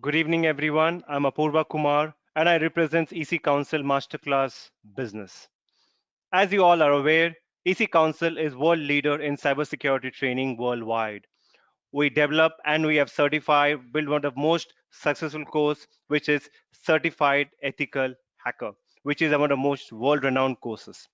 Good evening, everyone. I'm Apurva Kumar, and I represent EC Council Masterclass Business. As you all are aware, EC Council is world leader in cybersecurity training worldwide. We develop and we have certified, build one of the most successful course, which is Certified Ethical Hacker, which is one of the most world-renowned courses.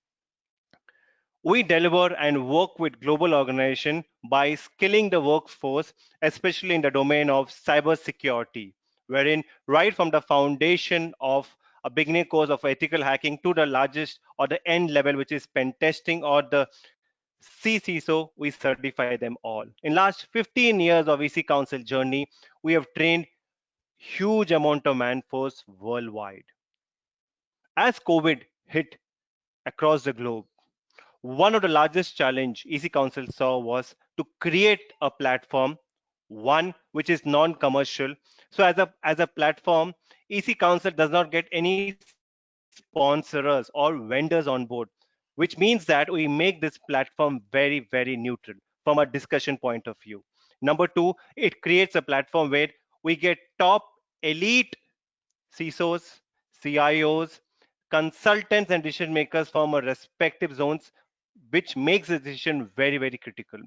We deliver and work with global organizations by skilling the workforce, especially in the domain of cybersecurity, wherein right from the foundation of a beginning course of ethical hacking to the largest or the end level, which is pen testing or the CISO, we certify them all. In last 15 years of EC Council journey, we have trained huge amount of manforce worldwide. As COVID hit across the globe, one of the largest challenge EC Council saw was to create a platform, one which is non-commercial. So as a platform, EC Council does not get any sponsors or vendors on board, which means that we make this platform very, very neutral from a discussion point of view. Number two, it creates a platform where we get top elite CISOs, CIOs, consultants, and decision makers from our respective zones, which makes the decision very, very critical.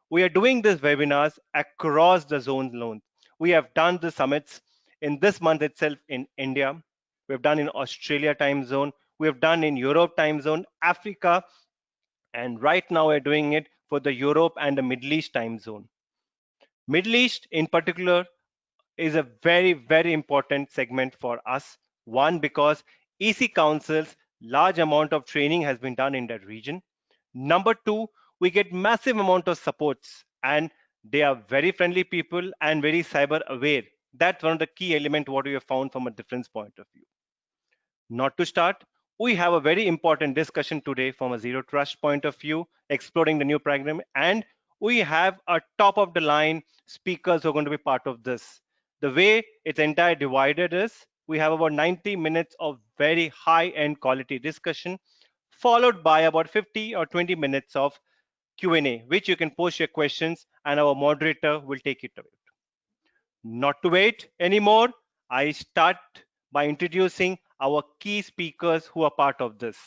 We are doing these webinars across the zone alone. We have done the summits in this month itself in India. We have done in Australia time zone. We have done in Europe time zone, Africa, and right now we're doing it for the Europe and the Middle East time zone. Middle East in particular is a very, very important segment for us. One, because EC Council's large amount of training has been done in that region. Number two, we get massive amount of supports and they are very friendly people and very cyber aware. That's one of the key element what we have found from a difference point of view. Not to start, we have a very important discussion today from a zero trust point of view, exploring the new program, and we have a top of the line speakers who are going to be part of this. The way it's entire divided is we have about 90 minutes of very high end quality discussion, followed by about 50 or 20 minutes of Q&A, which you can post your questions and our moderator will take it away. Not to wait anymore, I start by introducing our key speakers who are part of this.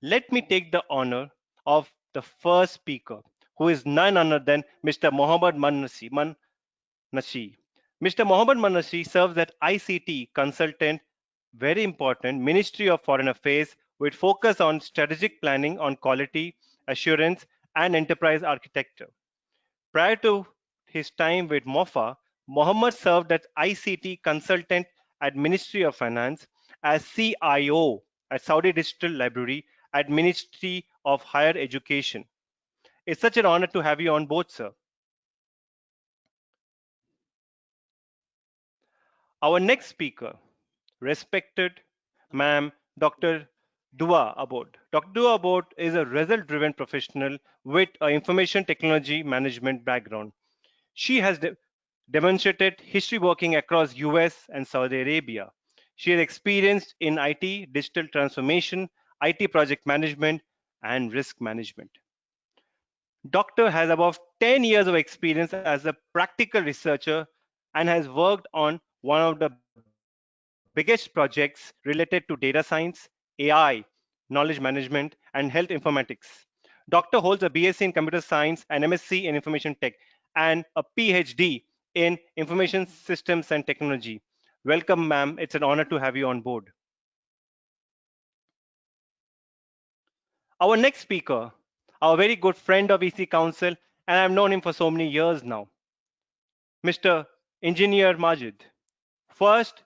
Let me take the honor of the first speaker, who is none other than Mr. Mohammad Nashi. Mr. Mohammad Manasi serves as ICT consultant, very important, Ministry of Foreign Affairs, with focus on strategic planning on quality assurance and enterprise architecture. Prior to his time with MOFA, Mohammed served as ICT consultant at Ministry of Finance, as CIO at Saudi Digital Library, at Ministry of Higher Education. It's such an honor to have you on board, sir. Our next speaker, respected ma'am Dr. Dua Abod. Dr. Dua Abod is a result-driven professional with an information technology management background. She has demonstrated history working across US and Saudi Arabia. She has experienced in IT, digital transformation, IT project management, and risk management. Doctor has about 10 years of experience as a practical researcher and has worked on one of the biggest projects related to data science, AI, knowledge management, and health informatics. Doctor holds a BSc in computer science and MSc in information tech and a PhD in information systems and technology. Welcome, ma'am. It's an honor to have you on board. Our next speaker, our very good friend of EC Council, and I've known him for so many years now, Mr. Engineer Majid. First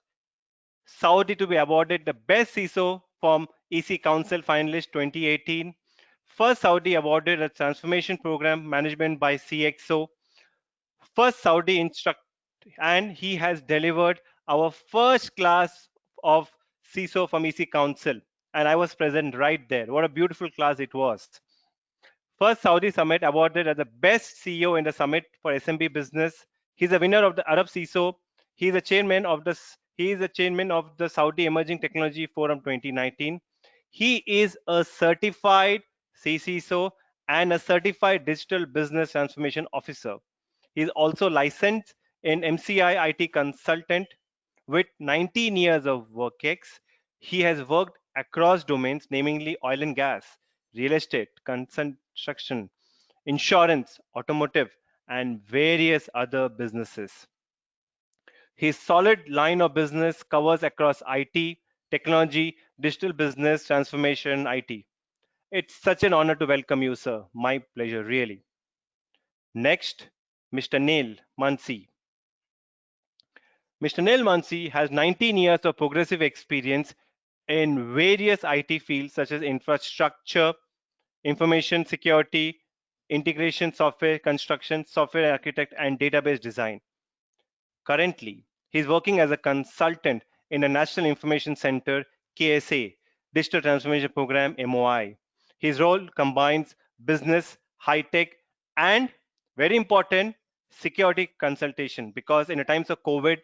Saudi to be awarded the best CISO from EC Council finalist 2018. First Saudi awarded a transformation program management by CXO. First Saudi instruct, and he has delivered our first class of CISO from EC Council. And I was present right there. What a beautiful class it was. First Saudi Summit awarded as the best CEO in the summit for SMB business. He's a winner of the Arab CISO. He's a chairman of the he is the chairman of the Saudi Emerging Technology Forum 2019. He is a certified CISO and a certified digital business transformation officer. He is also licensed An MCI IT consultant with 19 years of work ex, he has worked across domains, namely oil and gas, real estate, construction, insurance, automotive, and various other businesses. His solid line of business covers across IT, technology, digital business transformation, IT. It's such an honor to welcome you, sir. My pleasure, really. Next, Mr. Neil Mansi. Mr. Neil Mansi has 19 years of progressive experience in various IT fields such as infrastructure, information security, integration software construction, software architect, and database design. Currently, he is working as a consultant in the National Information Center KSA Digital Transformation Program MOI. His role combines business, high tech, and very important security consultation because in the times of COVID,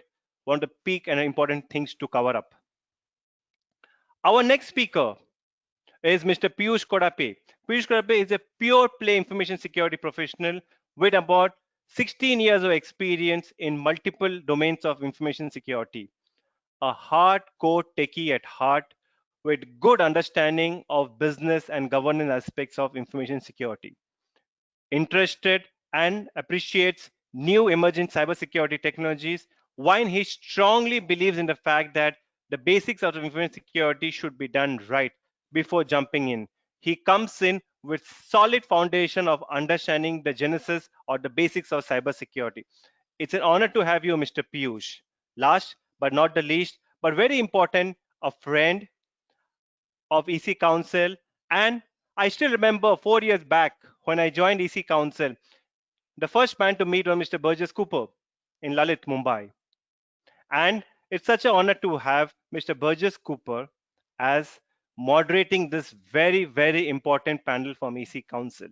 one of the peak and important things to cover up. Our next speaker is Mr. Piyush Kodape. Piyush Kodape is a pure play information security professional with about 16 years of experience in multiple domains of information security. A hardcore techie at heart with good understanding of business and governance aspects of information security. Interested and appreciates new emerging cybersecurity technologies, while he strongly believes in the fact that the basics of information security should be done right before jumping in. He comes in with solid foundation of understanding the genesis or the basics of cybersecurity. It's an honor to have you, Mr. Piyush. Last but not the least, but very important, a friend of EC Council. And I still remember 4 years back when I joined EC Council, the first man to meet was Mr. Burgess Cooper in Lalit, Mumbai. And it's such an honor to have Mr. Burgess Cooper as moderating this very, very important panel from EC Council.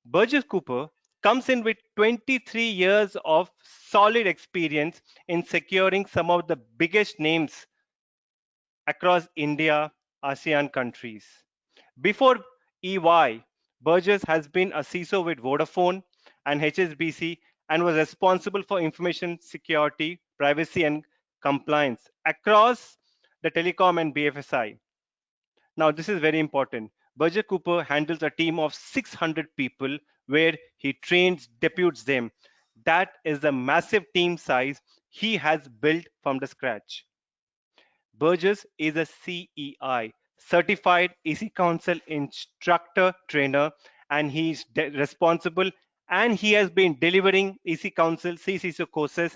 Burgess Cooper comes in with 23 years of solid experience in securing some of the biggest names across India, ASEAN countries. Before EY, Burgess has been a CISO with Vodafone and HSBC and was responsible for information security, privacy, and compliance across the telecom and BFSI. Now, this is very important. Burgess Cooper handles a team of 600 people where he trains, deputes them. That is the massive team size he has built from the scratch. Burgess is a CEI, certified EC Council instructor trainer, and he is responsible and he has been delivering EC Council CISO courses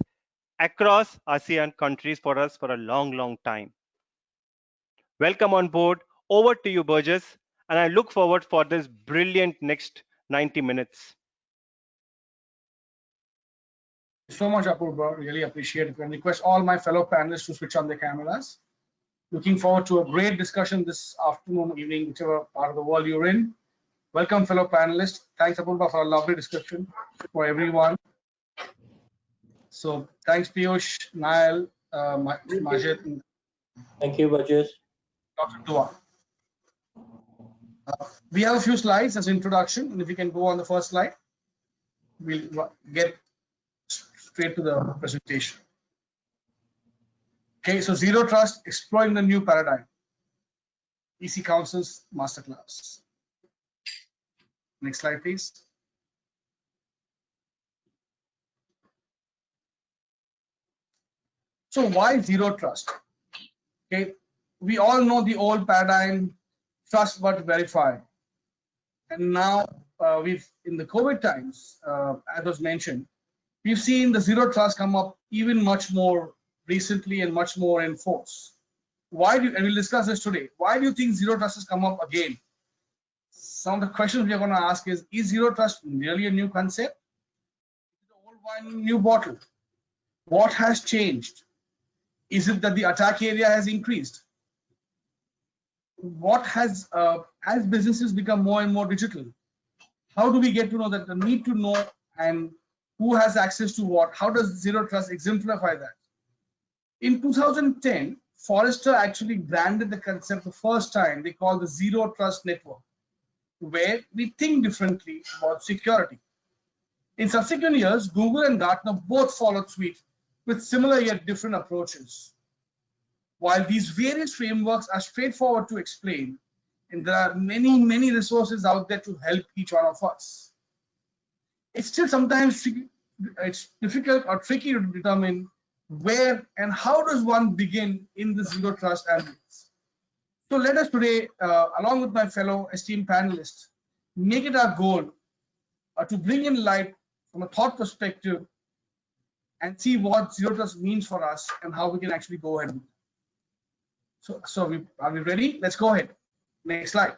across ASEAN countries for us for a long, long time. Welcome on board. Over to you, Burgess, and I look forward for this brilliant next 90 minutes. So much, Apurva. Really appreciate it. And request all my fellow panelists to switch on their cameras. Looking forward to a great discussion this afternoon, evening, whichever part of the world you're in. Welcome, fellow panelists. Thanks, Apurva, for a lovely description for everyone. So, thanks, Piyush, Nail, Majid, Thank you, Burgess. Dr. Dua. We have a few slides as introduction, and if you can go on the first slide, we'll get straight to the presentation. Okay, so Zero Trust, exploring the new paradigm. EC Council's Masterclass. Next slide, please. So why Zero Trust? Okay, we all know the old paradigm, trust but verify. And now we've, in the COVID times, as was mentioned, we've seen the Zero Trust come up even much more recently and much more in force. Why do, and we'll discuss this today, why do you think Zero Trust has come up again? Some of the questions we are going to ask is Zero Trust really a new concept? Is it the old wine, new bottle? What has changed? Is it that the attack area has increased? What has, as businesses become more and more digital, how do we get to know that the need to know and who has access to what? How does Zero Trust exemplify that? In 2010, Forrester actually branded the concept the first time. They called the Zero Trust Network, where we think differently about security. In subsequent years, Google and Gartner both followed suit with similar yet different approaches. While these various frameworks are straightforward to explain, and there are many, many resources out there to help each one of us, it's still sometimes it's difficult or tricky to determine where and how does one begin in the zero trust ambience. So let us today, along with my fellow esteemed panelists, make it our goal to bring in light from a thought perspective and see what zero trust means for us and how we can actually go ahead with it. So are we ready? Let's go ahead. Next slide.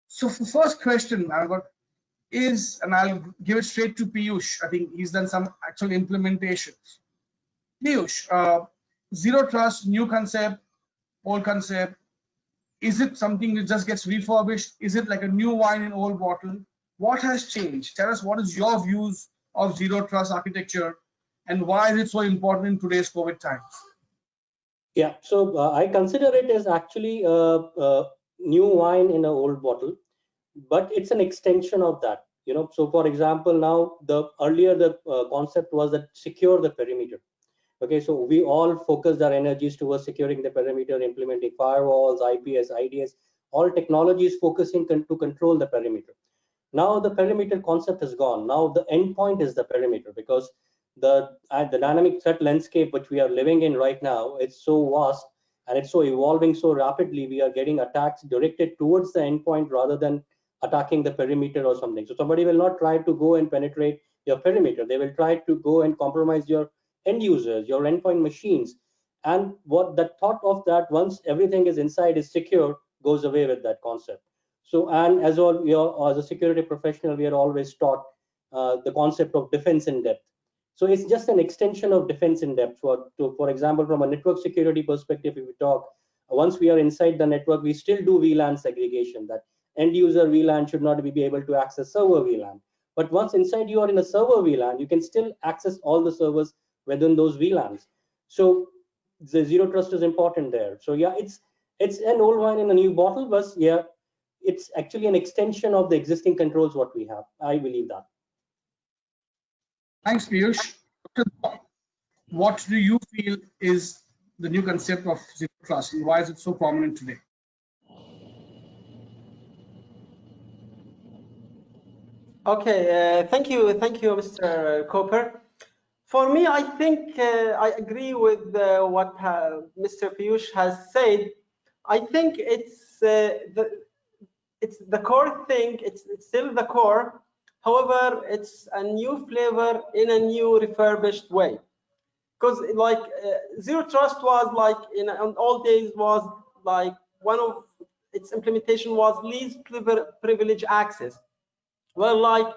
So the first question I've got is, and I'll give it straight to Piyush. I think he's done some actual implementations. Piyush, zero trust, new concept, old concept. Is it something that just gets refurbished? Is it like a new wine in old bottle? What has changed? Tell us what is your views of zero trust architecture and why is it so important in today's COVID times? Yeah, so I consider it as actually a new wine in an old bottle, but it's an extension of that. So for example, now the earlier the concept was that secure the perimeter. Okay, so we all focused our energies towards securing the perimeter, implementing firewalls, IPS, IDS, all technologies focusing to control the perimeter. Now the perimeter concept is gone. Now the endpoint is the perimeter, because the dynamic threat landscape which we are living in right now, it's so vast and it's so evolving so rapidly. We are getting attacks directed towards the endpoint rather than attacking the perimeter or something. So somebody will not try to go and penetrate your perimeter. They will try to go and compromise your end users, your endpoint machines. And what the thought of that, once everything is inside is secure, goes away with that concept. So, and as all we are, as a security professional, we are always taught the concept of defense in depth. So it's just an extension of defense in depth. For example, from a network security perspective, if we talk, once we are inside the network, we still do VLAN segregation. That end user VLAN should not be able to access server VLAN. But once inside you are in a server VLAN, you can still access all the servers within those VLANs. So the zero trust is important there. So yeah, it's an old wine in a new bottle, but yeah, it's actually an extension of the existing controls what we have. I believe that. Thanks, Piyush. What do you feel is the new concept of zero trust and why is it so prominent today? Okay, thank you, Mr. Cooper. For me, I think I agree with what Mr. Piyush has said. I think it's the core thing. It's still the core. However, it's a new flavor in a new refurbished way. Because like zero trust was like in old days was like one of its implementation was least privilege access. Well, like,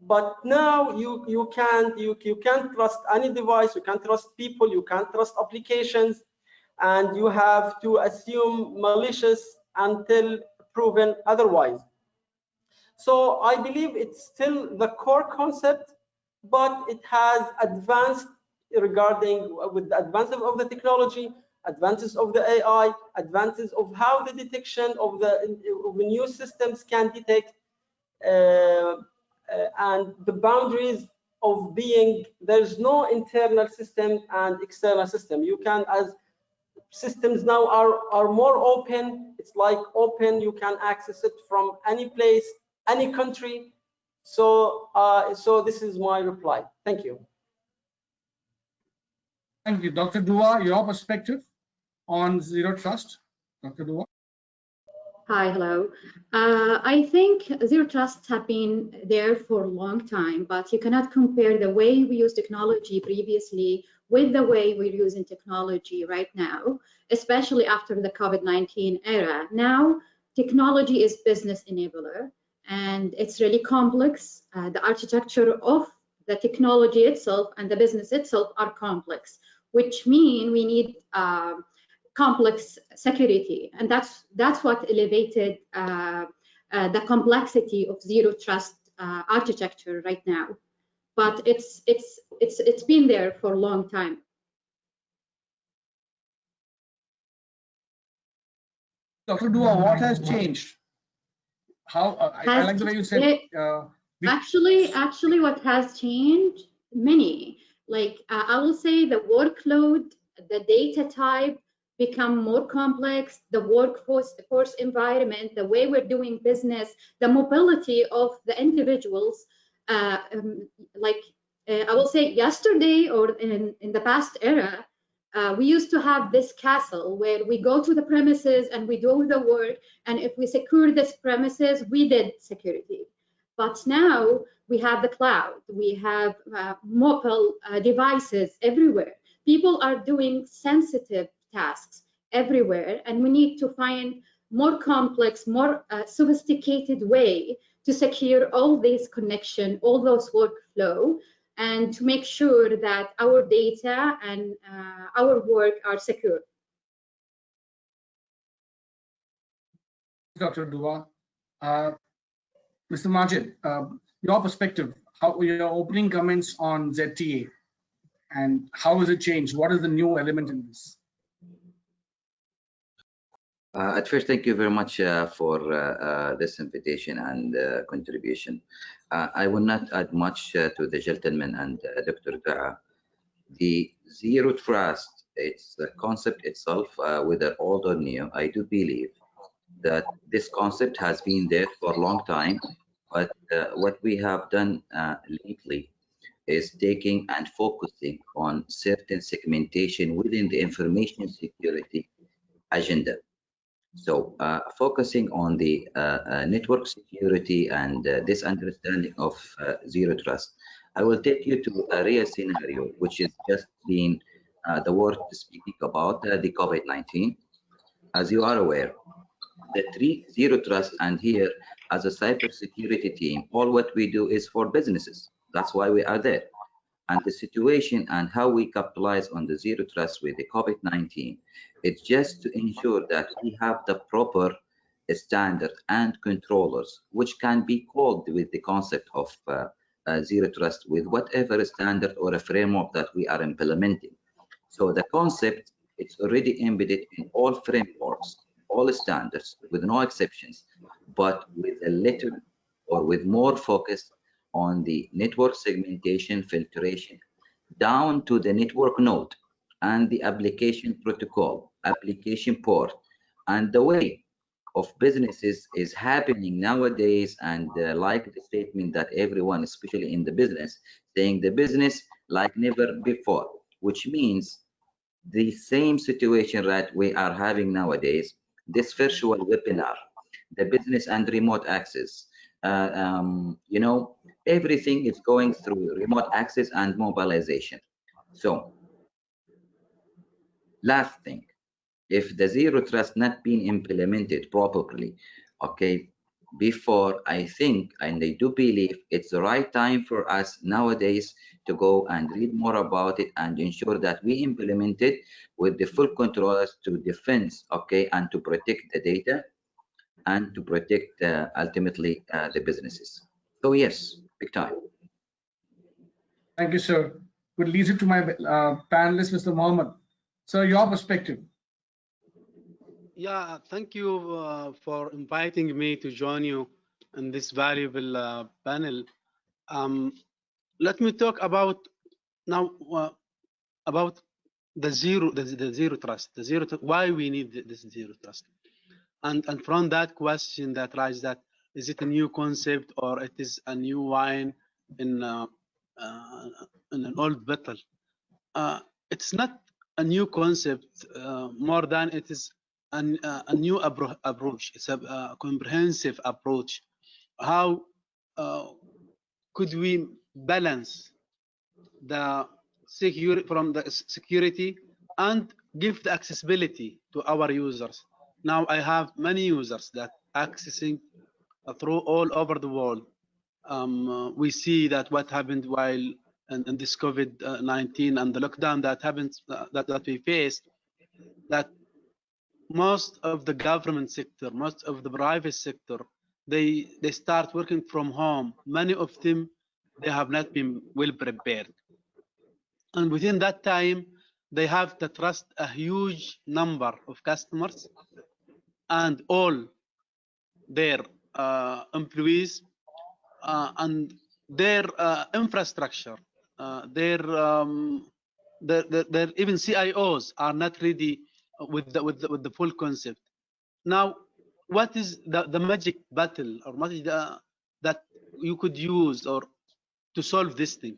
but now you can't trust any device, you can't trust people, you can't trust applications, and you have to assume malicious until proven otherwise. So I believe it's still the core concept, but it has advanced regarding with the advances of the technology, advances of the AI, advances of how the detection of the new systems can detect, and the boundaries of being there's no internal system and external system. You can, as systems now are more open, it's like open, you can access it from any place, any country. So so this is my reply. Thank you. Thank you. Dr. Dua, your perspective on zero trust. Dr. Dua. Hi, hello. I think zero trusts have been there for a long time, but you cannot compare the way we used technology previously with the way we're using technology right now, especially after the COVID-19 era. Now, technology is business enabler, and it's really complex. The architecture of the technology itself and the business itself are complex, which mean we need complex security, and that's what elevated the complexity of zero trust architecture right now. But it's been there for a long time. Dr. Dua, what has changed how I like the way you said. Actually, what has changed? Many. Like I will say, the workload, the data type become more complex. The workforce environment, the way we're doing business, the mobility of the individuals. Like I will say, yesterday or in the past era, we used to have this castle where we go to the premises and we do the work, and if we secure this premises, we did security. But now we have the cloud, we have mobile devices everywhere. People are doing sensitive tasks everywhere, and we need to find more complex, more sophisticated way to secure all these connection, all those workflow, and to make sure that our data and our work are secure. Dr. Dua. Mr. Majid, your perspective, how your opening comments on ZTA, and how has it changed? What is the new element in this? At first, thank you very much for this invitation and contribution. I will not add much to the gentleman and Dr. Dua. The zero trust, it's the concept itself, whether old or new, I do believe that this concept has been there for a long time, but what we have done lately is taking and focusing on certain segmentation within the information security agenda. So focusing on the network security and this understanding of zero trust, I will take you to a real scenario, which is just been the word speaking about the COVID-19. As you are aware, the three zero trust, and here as a cybersecurity team, all what we do is for businesses. That's why we are there. And the situation and how we capitalize on the zero trust with the COVID-19, it's just to ensure that we have the proper standard and controllers, which can be called with the concept of zero trust with whatever standard or a framework that we are implementing. So the concept, it's already embedded in all frameworks, all standards, with no exceptions, but with a little or with more focus on the network segmentation filtration down to the network node and the application protocol, application port, and the way of businesses is happening nowadays. And like the statement that everyone, especially in the business, saying the business like never before, which means the same situation that we are having nowadays, this virtual webinar, the business and remote access, you know, everything is going through remote access and mobilization. So last thing, if the zero trust not being implemented properly, okay, before, I think, and I do believe it's the right time for us nowadays to go and read more about it and ensure that we implement it with the full controllers to defend, okay, and to protect the data and to protect ultimately the businesses. So yes, big time. Thank you, sir. Would lead it to my panelist, Mr. Mohammed. Sir, your perspective. Yeah, thank you for inviting me to join you in this valuable panel. Let me talk about now about the zero trust, why we need this zero trust, and from that question that rises, that is it a new concept or it is a new wine in an old bottle? It's not a new concept, more than it is a new approach. It's a comprehensive approach. How could we balance the security and give the accessibility to our users? Now I have many users that accessing through all over the world. We see that what happened while in this COVID-19 and the lockdown that happens, that we faced, that most of the government sector, most of the private sector, they start working from home. Many of them, they have not been well prepared, and within that time they have to trust a huge number of customers and all their employees and their infrastructure, their even CIOs are not ready with the full concept. Now, what is the magic battle, or what is that you could use or to solve this thing?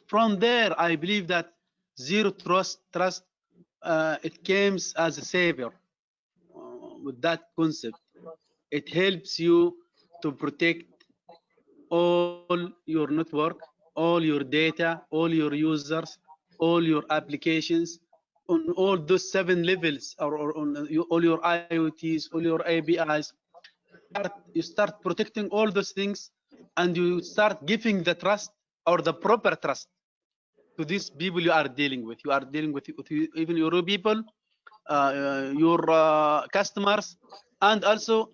From there, I believe that zero trust it comes as a savior with that concept. It helps you to protect all your network, all your data, all your users, all your applications on all those 7 levels, or on all your IoTs, all your APIs. You start protecting all those things, and you start giving the trust, or the proper trust, to these people you are dealing with. You are dealing with even your people, your customers, and also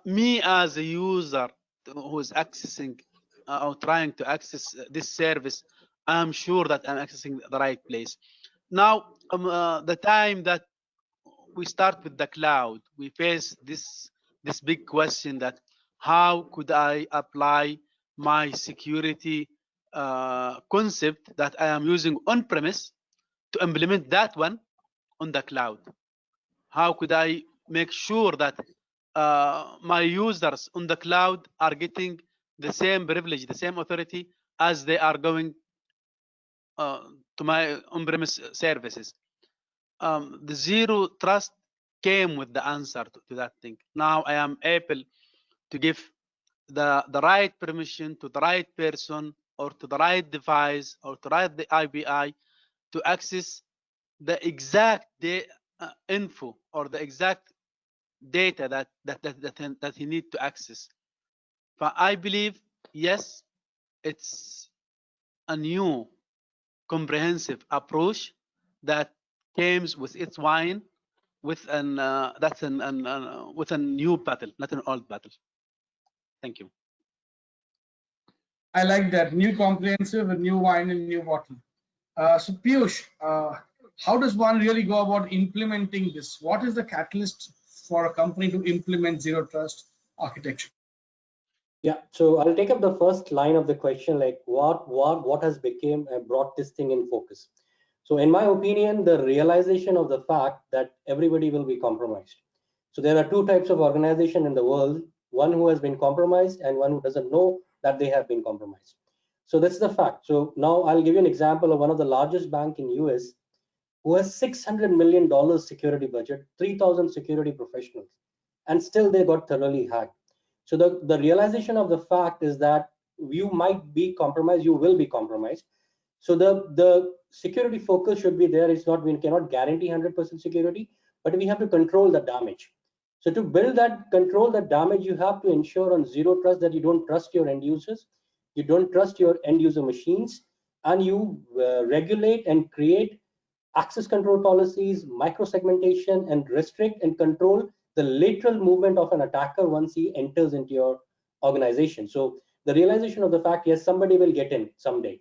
me as a user who is accessing or trying to access this service. I'm sure that I'm accessing the right place. Now, the time that we start with the cloud, we face this big question that how could I apply my security concept that I am using on premise to implement that one on the cloud? How could I make sure that my users on the cloud are getting the same privilege, the same authority as they are going to my on-premise services? The zero trust came with the answer to that thing. Now I am able to give the right permission to the right person, or to the right device, or to the API to access the exact info, or the exact data that he need to access. But I believe, yes, it's a new comprehensive approach that comes with its wine, with with a new battle, not an old battle. Thank you. I like that. New comprehensive, a new wine and new bottle. So Piyush, how does one really go about implementing this? What is the catalyst for a company to implement zero trust architecture? Yeah, so I'll take up the first line of the question, like what has become brought this thing in focus. So in my opinion, the realization of the fact that everybody will be compromised. So there are two types of organization in the world, one who has been compromised and one who doesn't know that they have been compromised. So that's the fact. So now I'll give you an example of one of the largest bank in US who has $600 million security budget, 3,000 security professionals, and still they got thoroughly hacked. So the realization of the fact is that you might be compromised, you will be compromised. So the security focus should be there. It's not, we cannot guarantee 100% security, but we have to control the damage. So to build that, control the damage, you have to ensure on zero trust that you don't trust your end users, you don't trust your end user machines, and you regulate and create access control policies, micro-segmentation, and restrict and control the lateral movement of an attacker once he enters into your organization. So the realization of the fact, yes, somebody will get in someday.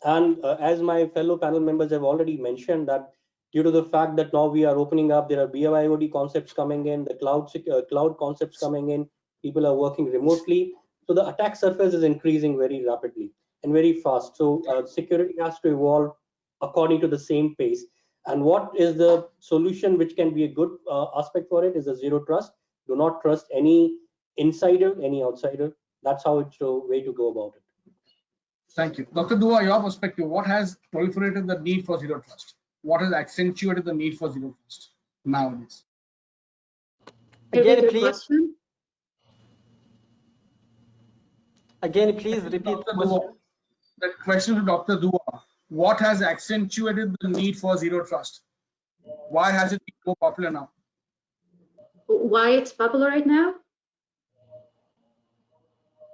And as my fellow panel members have already mentioned, that due to the fact that now we are opening up, there are BYOD concepts coming in, the cloud concepts coming in, people are working remotely. So the attack surface is increasing very rapidly and very fast. So security has to evolve according to the same pace. And what is the solution which can be a good aspect for it is a zero trust. Do not trust any insider, any outsider. That's how it's the way to go about it. Thank you. Dr. Dua, your perspective, what has proliferated the need for zero trust? What has accentuated the need for zero trust nowadays? Again, please. Question? Again, please repeat the question. The question to Dr. Dua, what has accentuated the need for zero trust? Why has it been so popular now? Why it's popular right now?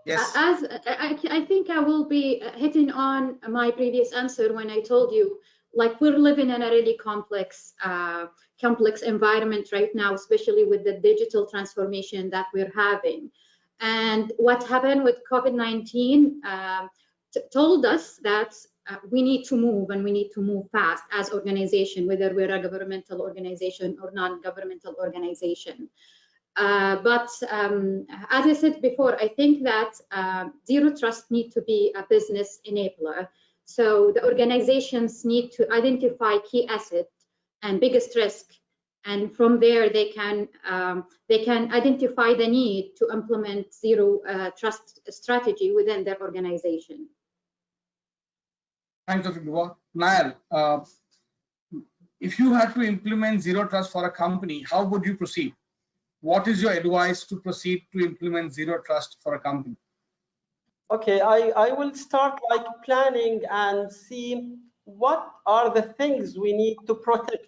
Yes. As I think I will be hitting on my previous answer when I told you, like, we're living in a really complex environment right now, especially with the digital transformation that we're having. And what happened with COVID-19 told us that we need to move, and we need to move fast as organization, whether we're a governmental organization or non-governmental organization. But as I said before, I think that zero trust need to be a business enabler. So the organizations need to identify key assets and biggest risk, and from there they can identify the need to implement zero trust strategy within their organization. Thanks, Dr. Dua. Nair, if you had to implement zero trust for a company, how would you proceed? What is your advice to proceed to implement zero trust for a company? Okay, I will start like planning and see what are the things we need to protect.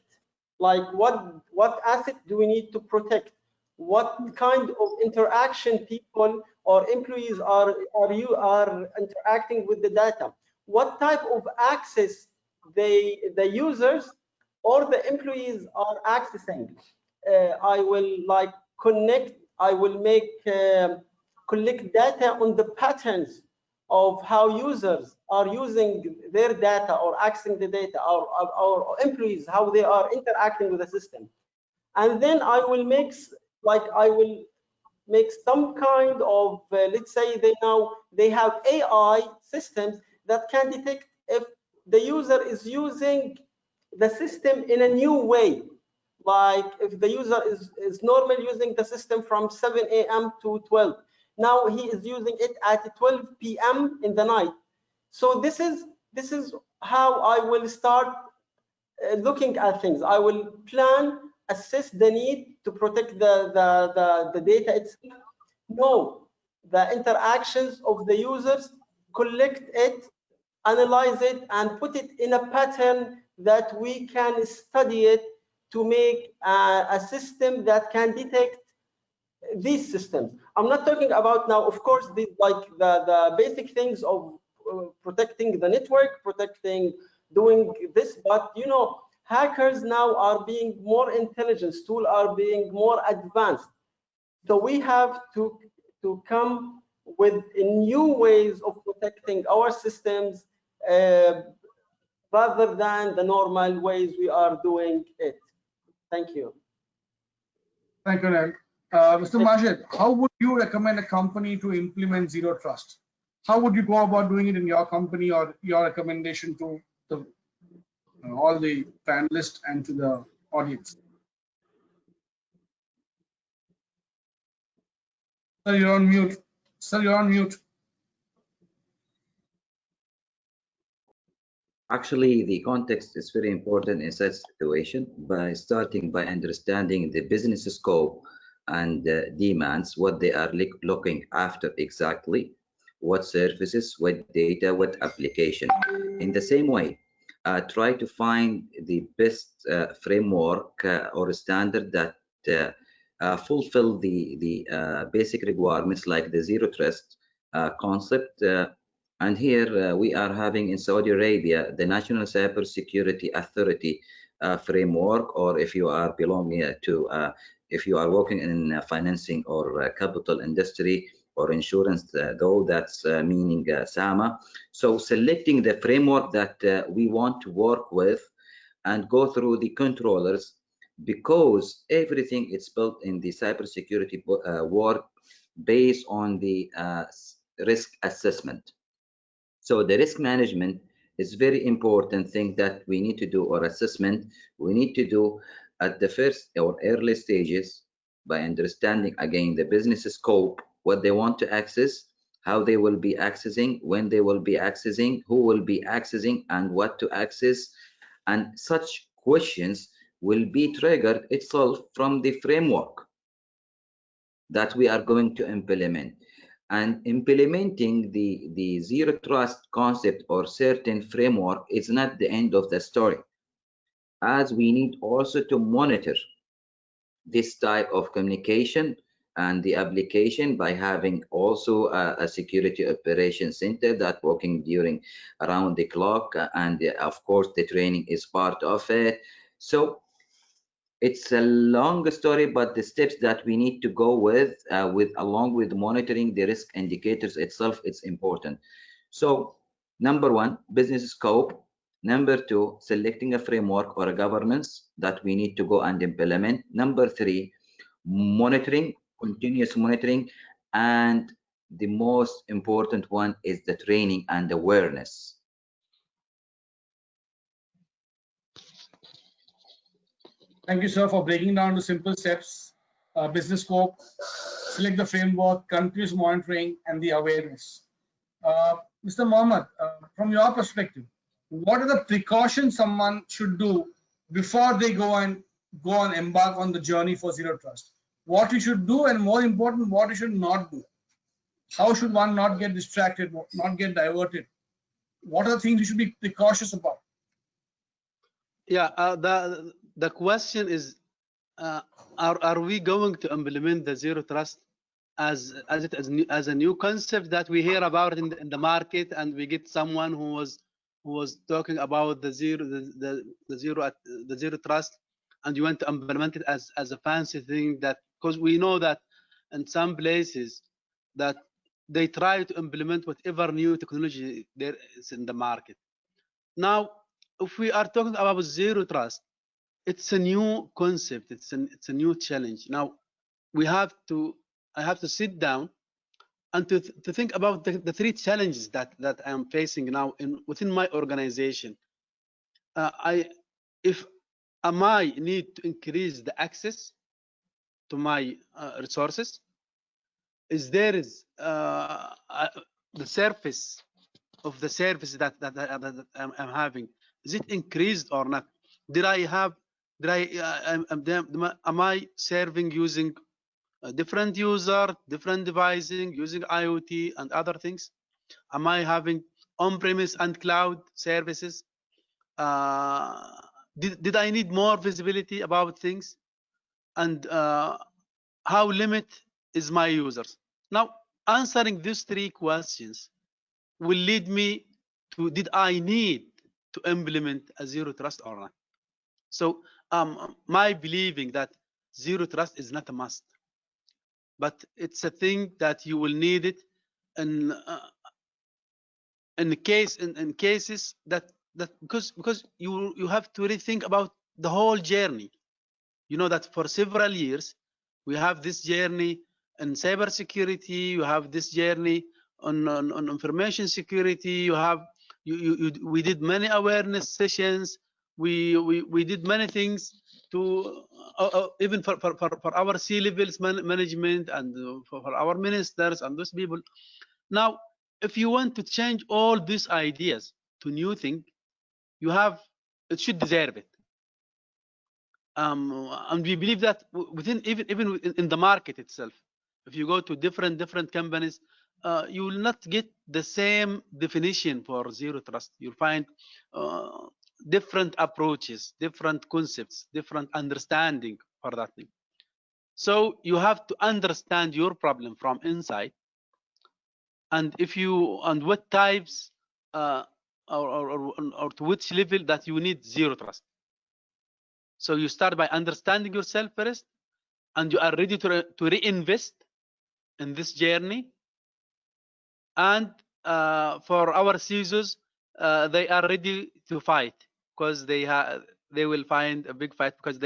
Like what asset do we need to protect? What kind of interaction people or employees are interacting with the data? What type of access the users or the employees are accessing? I will like connect. I will make collect data on the patterns of how users are using their data or accessing the data, or employees, how they are interacting with the system. And then I will make some kind of, let's say they have AI systems that can detect if the user is using the system in a new way. Like if the user is normally using the system from 7 a.m. to 12. Now he is using it at 12 p.m. in the night. So this is how I will start looking at things. I will plan, assess the need to protect the data itself, know the interactions of the users, collect it, analyze it, and put it in a pattern that we can study it to make a system that can detect these systems. I'm not talking about now, of course, like the basic things of protecting the network, doing this, but you know, hackers now are being more intelligent, tools are being more advanced. So we have to come with new ways of protecting our systems rather than the normal ways we are doing it. Thank you. Thank you, Nair. Mr. Majid, how would you recommend a company to implement zero trust? How would you go about doing it in your company, or your recommendation to all the panelists and to the audience? Sir, you're on mute. Sir, you're on mute. Actually, the context is very important in such situation, by starting by understanding the business scope and demands, what they are looking after exactly, what services, what data, what application. In the same way, try to find the best framework or standard that fulfill the basic requirements, like the zero trust concept. And here we are having in Saudi Arabia the National Cybersecurity Authority framework, or if you are belonging to, if you are working in financing or capital industry or insurance, though that's meaning SAMA. So selecting the framework that we want to work with and go through the controllers, because everything is built in the cybersecurity work based on the risk assessment. So the risk management is very important thing that we need to do, or assessment we need to do at the first or early stages, by understanding again the business scope, what they want to access, how they will be accessing, when they will be accessing, who will be accessing, and what to access. And such questions will be triggered itself from the framework that we are going to implement. And implementing the zero trust concept or certain framework is not the end of the story, as we need also to monitor this type of communication and the application by having also a security operation center that working during around the clock, and of course the training is part of it. So it's a long story, but the steps that we need to go with along with monitoring the risk indicators itself, it's important. So Number one, business scope. Number two, selecting a framework or a governance that we need to go and implement. Number three, monitoring, continuous monitoring. And the most important one is the training and awareness. Thank you, sir, for breaking down the simple steps, business scope, select the framework, continuous monitoring, and the awareness. Mr. Mohammed, from your perspective, what are the precautions someone should do before they go and embark on the journey for zero trust? What you should do, and more important, what you should not do. How should one not get distracted, not get diverted? What are the things you should be precautious about? Yeah, the question is, are we going to implement the zero trust as a new concept that we hear about in the market, and we get someone who was talking about the zero trust, and you want to implement it as a fancy thing, that because we know that in some places that they try to implement whatever new technology there is in the market. Now, if we are talking about zero trust, it's a new concept. It's a new challenge. Now, I have to sit down and to think about the three challenges that I am facing now within my organization. If I need to increase the access to my resources, the surface of the service that I'm having, is it increased or not? Am I serving using a different user, different devices, using IoT and other things? Am I having on-premise and cloud services? Did I need more visibility about things? And how limit is my users? Now, answering these three questions will lead me to, did I need to implement a zero trust or not? So my believing that zero trust is not a must, but it's a thing that you will need it in cases that because you have to rethink about the whole journey. You know that for several years we have this journey in cybersecurity, you have this journey on information security, we did many awareness sessions, we did many things to even for our C-levels management and for our ministers and those people. Now, if you want to change all these ideas to new thing, it should deserve it. And we believe that within even in the market itself, if you go to different companies, you will not get the same definition for zero trust. You'll find different approaches, different concepts, different understanding for that thing. So you have to understand your problem from inside, and what types or to which level that you need zero trust. So you start by understanding yourself first, and you are ready to reinvest in this journey. And for our CISOs, they are ready to fight, because they will find a big fight, because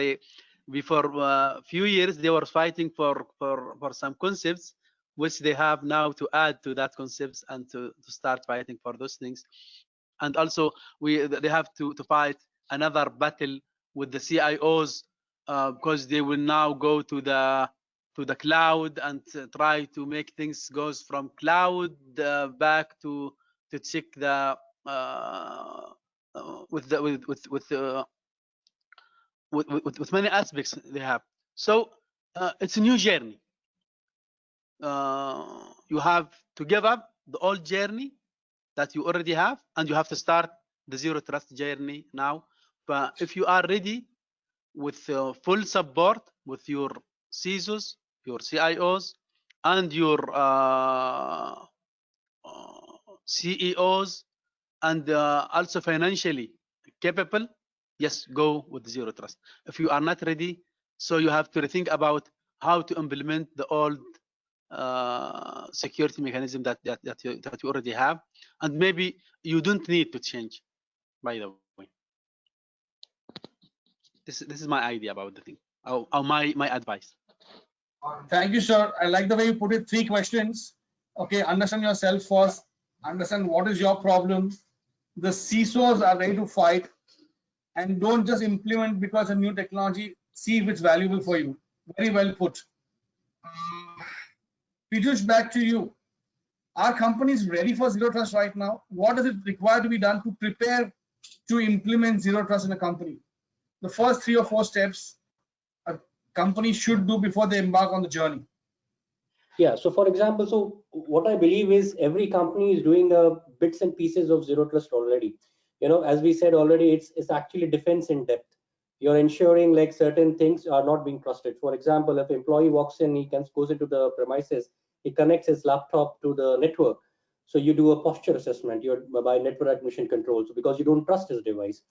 before a few years they were fighting for some concepts which they have now to add to that concepts and to start fighting for those things. And also they have to fight another battle with the CIOs, because they will now go to the cloud and try to make things goes from cloud back to check the with many aspects they have. So it's a new journey. You have to give up the old journey that you already have, and you have to start the zero trust journey now. But if you are ready with full support with your CISOs, your CIOs, and your CEOs, and also financially capable, yes, go with zero trust. If you are not ready, so you have to rethink about how to implement the old security mechanism that you already have, and maybe you don't need to change. By the way, this is my idea about the thing, or my advice. Thank you, sir. I like the way you put it. 3 questions. Okay, understand yourself first. Understand what is your problem. The CISOs are ready to fight, and don't just implement because of new technology. See if it's valuable for you. Very well put. Piyush, back to you. Are companies ready for zero trust right now? What does it require to be done to prepare to implement zero trust in a company? The first 3 or 4 steps a company should do before they embark on the journey. Yeah, so for example, so what I believe is every company is doing bits and pieces of zero trust already. As we said already, it's actually defense in depth. You're ensuring like certain things are not being trusted. For example, if employee walks in, goes into the premises, he connects his laptop to the network. So you do a posture assessment, you're by network admission controls because you don't trust his device.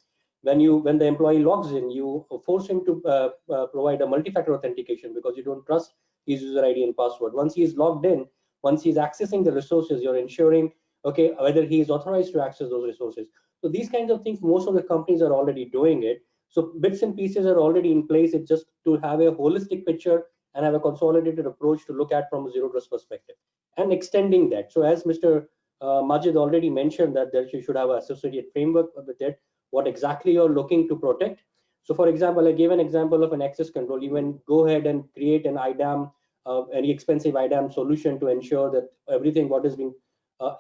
When the employee logs in, you force him to provide a multi-factor authentication because you don't trust his user ID and password. Once he is logged in, once he's accessing the resources, you're ensuring, okay, whether he is authorized to access those resources. So these kinds of things, most of the companies are already doing it. So bits and pieces are already in place. It's just to have a holistic picture and have a consolidated approach to look at from a zero trust perspective and extending that. So as Mr. Majid already mentioned that you should have an associated framework with it, what exactly you're looking to protect. So for example, I gave an example of an access control. You can go ahead and create an IDAM, any expensive IDAM solution to ensure that everything what is being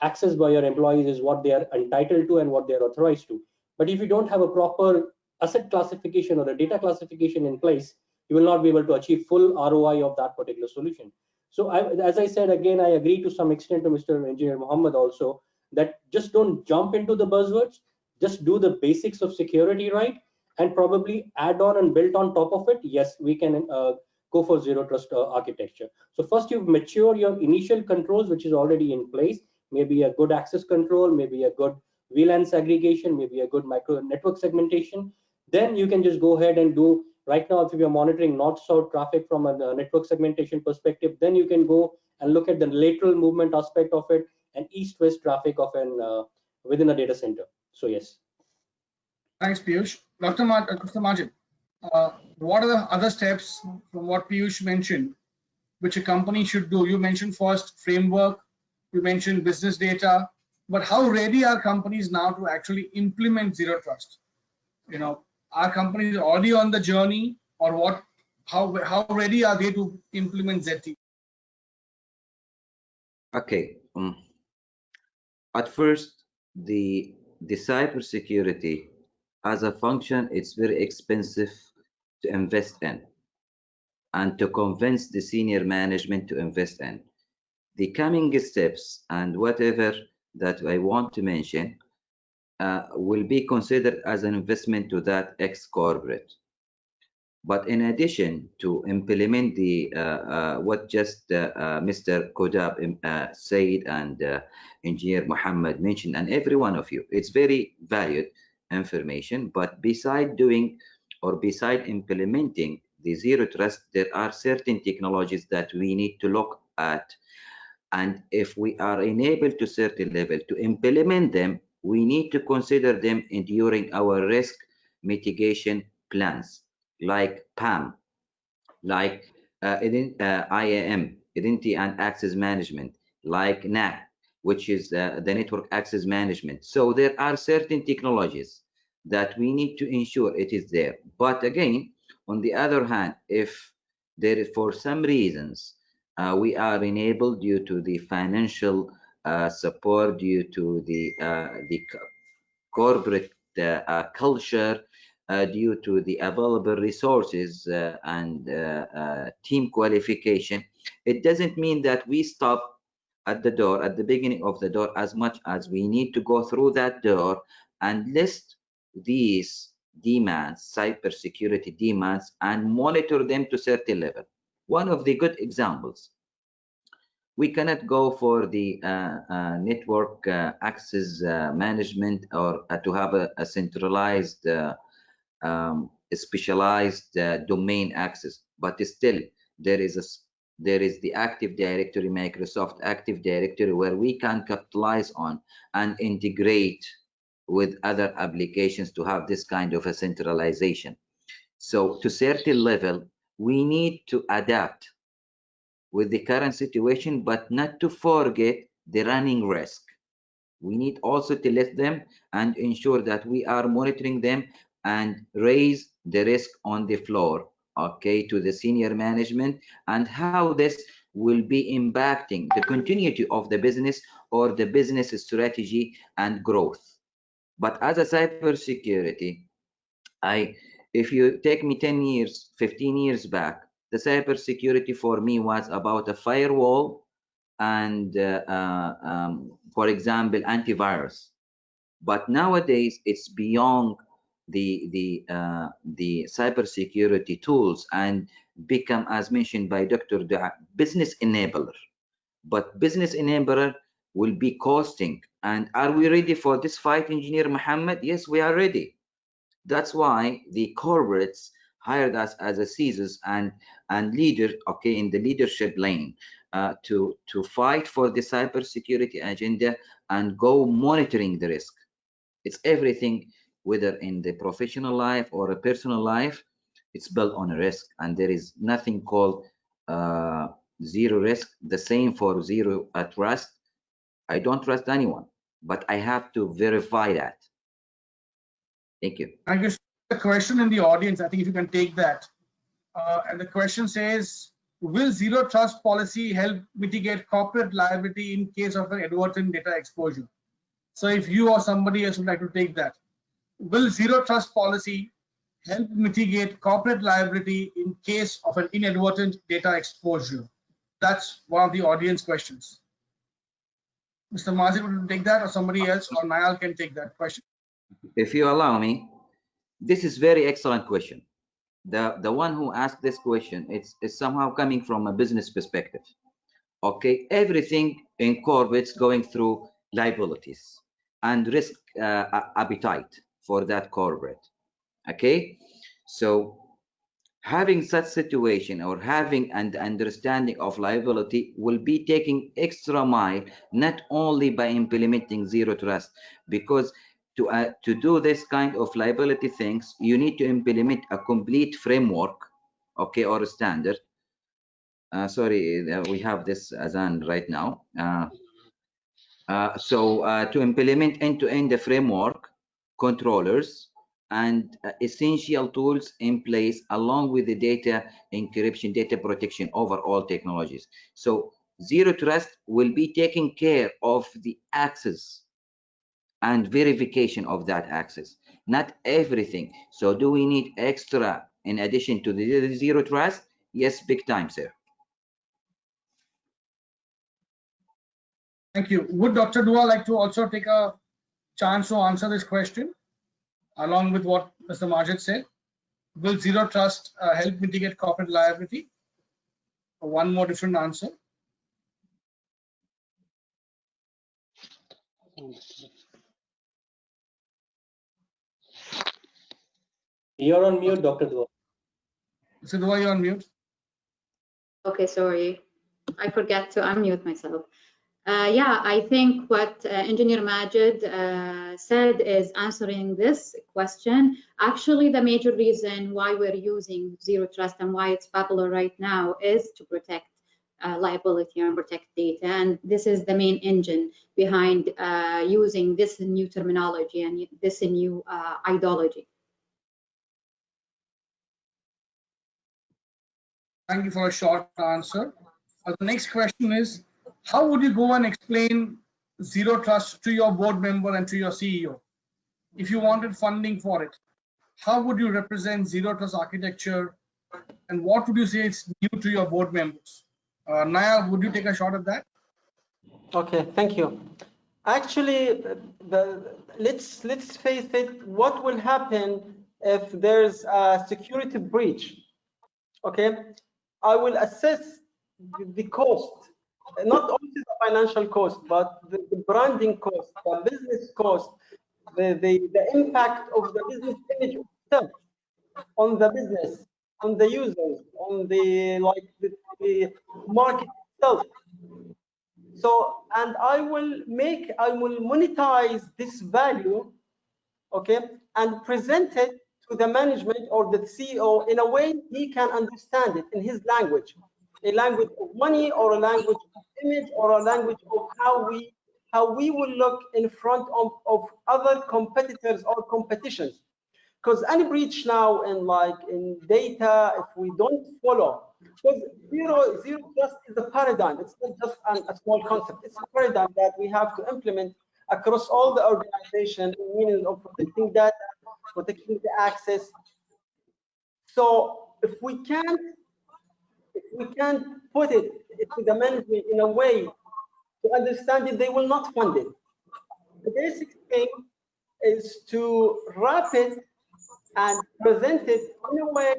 accessed by your employees is what they are entitled to and what they are authorized to. But if you don't have a proper asset classification or a data classification in place, you will not be able to achieve full ROI of that particular solution. So as I said, again, I agree to some extent to Mr. Engineer Muhammad also that just don't jump into the buzzwords, just do the basics of security right, and probably add on and build on top of it. Yes, we can go for zero trust architecture. So first you mature your initial controls, which is already in place, maybe a good access control, maybe a good VLAN segregation, maybe a good micro network segmentation. Then you can just go ahead and do, right now, if you're monitoring north-south traffic from a network segmentation perspective, then you can go and look at the lateral movement aspect of it and east-west traffic of within a data center. So yes. Thanks, Piyush. Dr. Majid, what are the other steps from what Piyush mentioned, which a company should do? You mentioned first framework, you mentioned business data, but how ready are companies now to actually implement zero trust? Are companies already on the journey, or what? How ready are they to implement ZT? Okay. At first, the cybersecurity as a function, it's very expensive to invest in and to convince the senior management to invest in. The coming steps and whatever that I want to mention will be considered as an investment to that ex-corporate. But in addition to implement the what just Mr. Kodab said and Engineer Muhammad mentioned, and every one of you, it's very valued information. But beside doing or beside implementing the zero trust, there are certain technologies that we need to look at. And if we are enabled to certain level to implement them, we need to consider them during our risk mitigation plans, like PAM, like IAM, Identity and Access Management, like NAC, which is the Network Access Management. So there are certain technologies that we need to ensure it is there. But again, on the other hand, if there is, for some reasons, we are enabled due to the financial support, due to the corporate culture, due to the available resources and team qualification, it doesn't mean that we stop at the door, at the beginning of the door, as much as we need to go through that door and list these demands, cybersecurity demands, and monitor them to certain level. One of the good examples, we cannot go for the network access management or to have a centralized, specialized domain access, but still there is There is the Active Directory, Microsoft Active Directory, where we can capitalize on and integrate with other applications to have this kind of a centralization. So to certain level, we need to adapt with the current situation, but not to forget the running risk. We need also to let them and ensure that we are monitoring them and raise the risk on the floor, okay, to the senior management, and how this will be impacting the continuity of the business or the business strategy and growth. But as a cybersecurity, if you take me 10 years, 15 years back, the cybersecurity for me was about a firewall and, for example, antivirus. But nowadays, it's beyond the cybersecurity tools and become, as mentioned by Dr. Dua, business enabler. But business enabler will be costing. And are we ready for this fight, Engineer Muhammad? Yes, we are ready. That's why the corporates hired us as a CISOs and leader, okay, in the leadership lane to fight for the cybersecurity agenda and go monitoring the risk. It's everything, whether in the professional life or a personal life, it's built on a risk, and there is nothing called zero risk. The same for zero trust. I don't trust anyone, but I have to verify that. Thank you. I guess the question in the audience, I think if you can take that. And the question says, will zero trust policy help mitigate corporate liability in case of an inadvertent data exposure? So if you or somebody else would like to take that, will zero trust policy help mitigate corporate liability in case of an inadvertent data exposure? That's one of the audience questions. Mr. Mazin, would you take that, or somebody else, or Niall can take that question? If you allow me, this is very excellent question. The one who asked this question, it's somehow coming from a business perspective. Okay, everything in corporates going through liabilities and risk appetite for that corporate. Okay, so having such situation or having an understanding of liability will be taking extra mile, not only by implementing zero trust, because to do this kind of liability things, you need to implement a complete framework, okay, or a standard. Sorry, we have this azan right now. So to implement end-to-end the framework, controllers, and essential tools in place along with the data encryption, data protection over all technologies. So zero trust will be taking care of the access and verification of that access, not everything. So do we need extra in addition to the zero trust? Yes, big time, sir. Thank you. Would Dr. Dua like to also take a chance to answer this question along with what Mr. Majid said? Will zero trust help mitigate corporate liability? One more different answer. You're on mute, Dr. Dua. Mr. Dua, you're on mute. Okay, sorry. I forgot to unmute myself. Yeah, I think what Engineer Majid said is answering this question. Actually, the major reason why we're using zero trust and why it's popular right now is to protect liability and protect data. And this is the main engine behind using this new terminology and this new ideology. Thank you for a short answer. The next question is, how would you go and explain zero trust to your board member and to your CEO? If you wanted funding for it, how would you represent zero trust architecture, and what would you say is new to your board members? Naya, would you take a shot at that? Okay, thank you. Actually, let's face it. What will happen if there's a security breach? Okay, I will assess the cost, not only the financial cost, but the branding cost, the business cost, the impact of the business image itself on the business, on the users, on the the market itself. So, and I will monetize this value, okay, and present it to the management or the CEO in a way he can understand it in his language, a language of money or a language of image or a language of how we will look in front of other competitors or competitions. Because any breach now in data, if we don't follow, because zero trust is a paradigm. It's not just a small concept. It's a paradigm that we have to implement across all the organization in means of protecting data, protecting the access. So if we can't put it to the management in a way to understand it, they will not fund it. The basic thing is to wrap it and present it in a way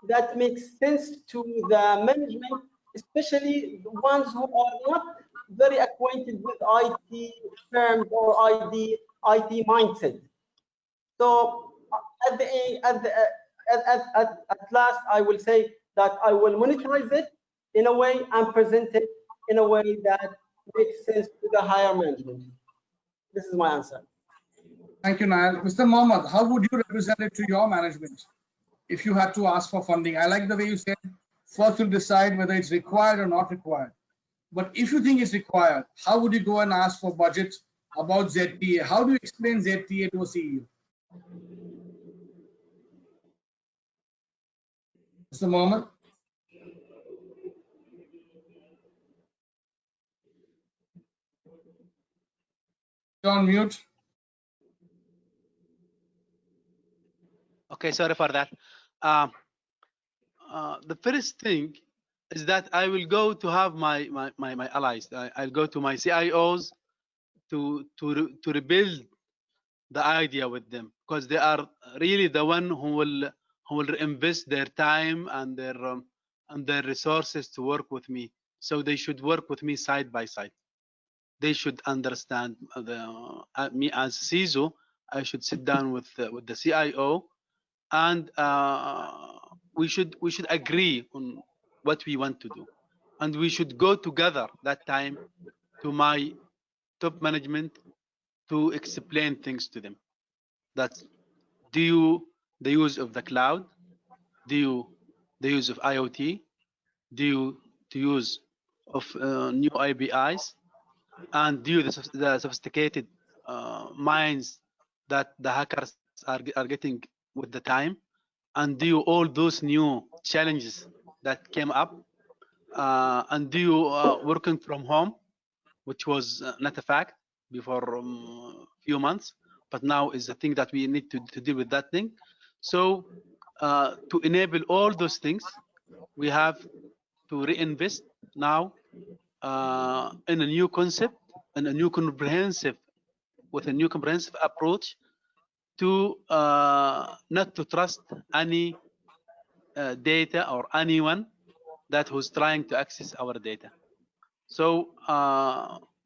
that makes sense to the management, especially the ones who are not very acquainted with IT terms or IT mindset. So at last, I will say that I will monetize it in a way and present it in a way that makes sense to the higher management. This is my answer. Thank you, Nail. Mr. Mohammed, how would you represent it to your management if you had to ask for funding? I like the way you said first you'll decide whether it's required or not required. But if you think it's required, how would you go and ask for budget about ZTA? How do you explain ZTA to a CEO? Mr. Mohammed? You're on mute. Okay, sorry for that. The first thing is that I will go to have my allies. I'll go to my CIOs to rebuild the idea with them, because they are really the one who will invest their time and their resources to work with me. So they should work with me side by side. They should understand me as CISO. I should sit down with the CIO, and we should agree on what we want to do, and we should go together that time to my top management to explain things to them. That's the use of the cloud, the use of IoT, the use of new APIs, and the sophisticated minds that the hackers are getting with the time, and do all those new challenges that came up, and working from home, which was not a fact before few months, but now is a thing that we need to deal with that thing. So to enable all those things, we have to reinvest now in a new concept and a new comprehensive approach to not to trust any data or anyone that was trying to access our data. So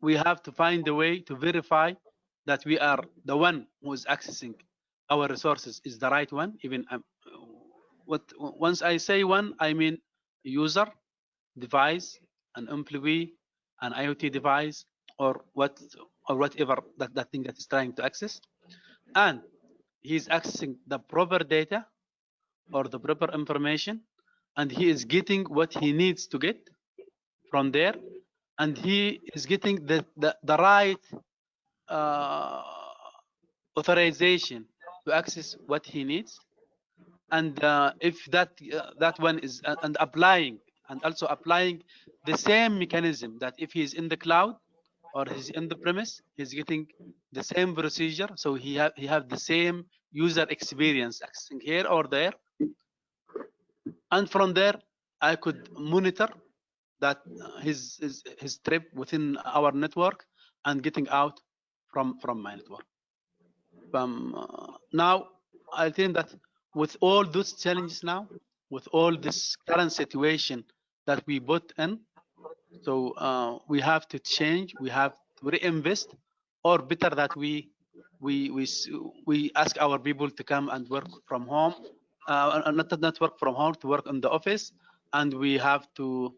we have to find a way to verify that we are the one who is accessing our resources is the right one. Even once I say one, I mean user, device, an employee, an IoT device, or whatever that thing that is trying to access, and he's accessing the proper data or the proper information, and he is getting what he needs to get from there, and he is getting the right authorization to access what he needs. And if that one is and also applying the same mechanism, that if he is in the cloud or he's in the premise, he's getting the same procedure, so he have the same user experience accessing here or there. And from there I could monitor that his trip within our network and getting out from my network. Now I think that with all those challenges now, with all this current situation that we put in, so we have to change, we have to reinvest, or better that we ask our people to come and work from home, not work from home, to work in the office, and we have to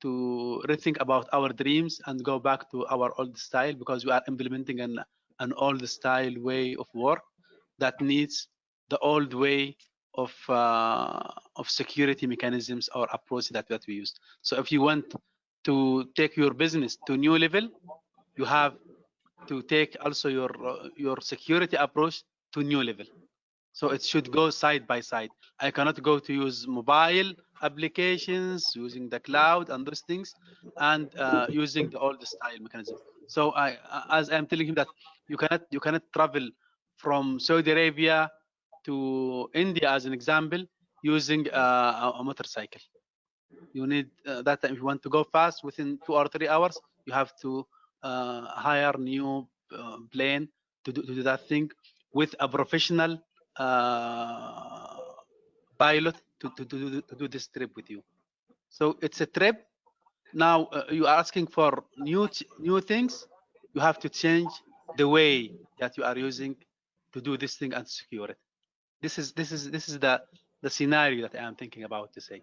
to rethink about our dreams and go back to our old style, because we are implementing an old style way of work that needs the old way of security mechanisms or approach that we use. So if you want to take your business to new level, you have to take also your security approach to new level. So it should go side by side. I cannot go to use mobile applications using the cloud and those things, and using the old style mechanism. So as I'm telling him that you cannot travel from Saudi Arabia to India as an example using a motorcycle. You need that time. If you want to go fast within 2 or 3 hours, you have to hire new plane to do that thing with a professional pilot to do this trip with you. So it's a trip. Now you are asking for new things. You have to change the way that you are using to do this thing and secure it. This is the scenario that I am thinking about to say.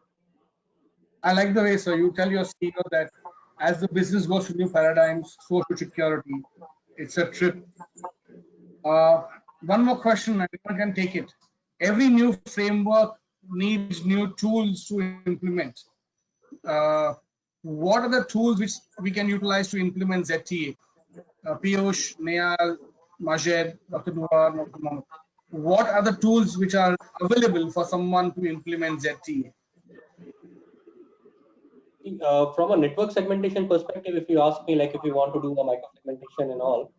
I like the way, so you tell your CEO that as the business goes to new paradigms, social security, it's a trip. One more question, anyone can take it. Every new framework needs new tools to implement. What are the tools which we can utilize to implement ZTA? Piyush, Neyal, Majed, Dr. Dua, Dr. Mohammed. What are the tools which are available for someone to implement ZTA? From a network segmentation perspective, if you ask me, like if you want to do a micro segmentation and all,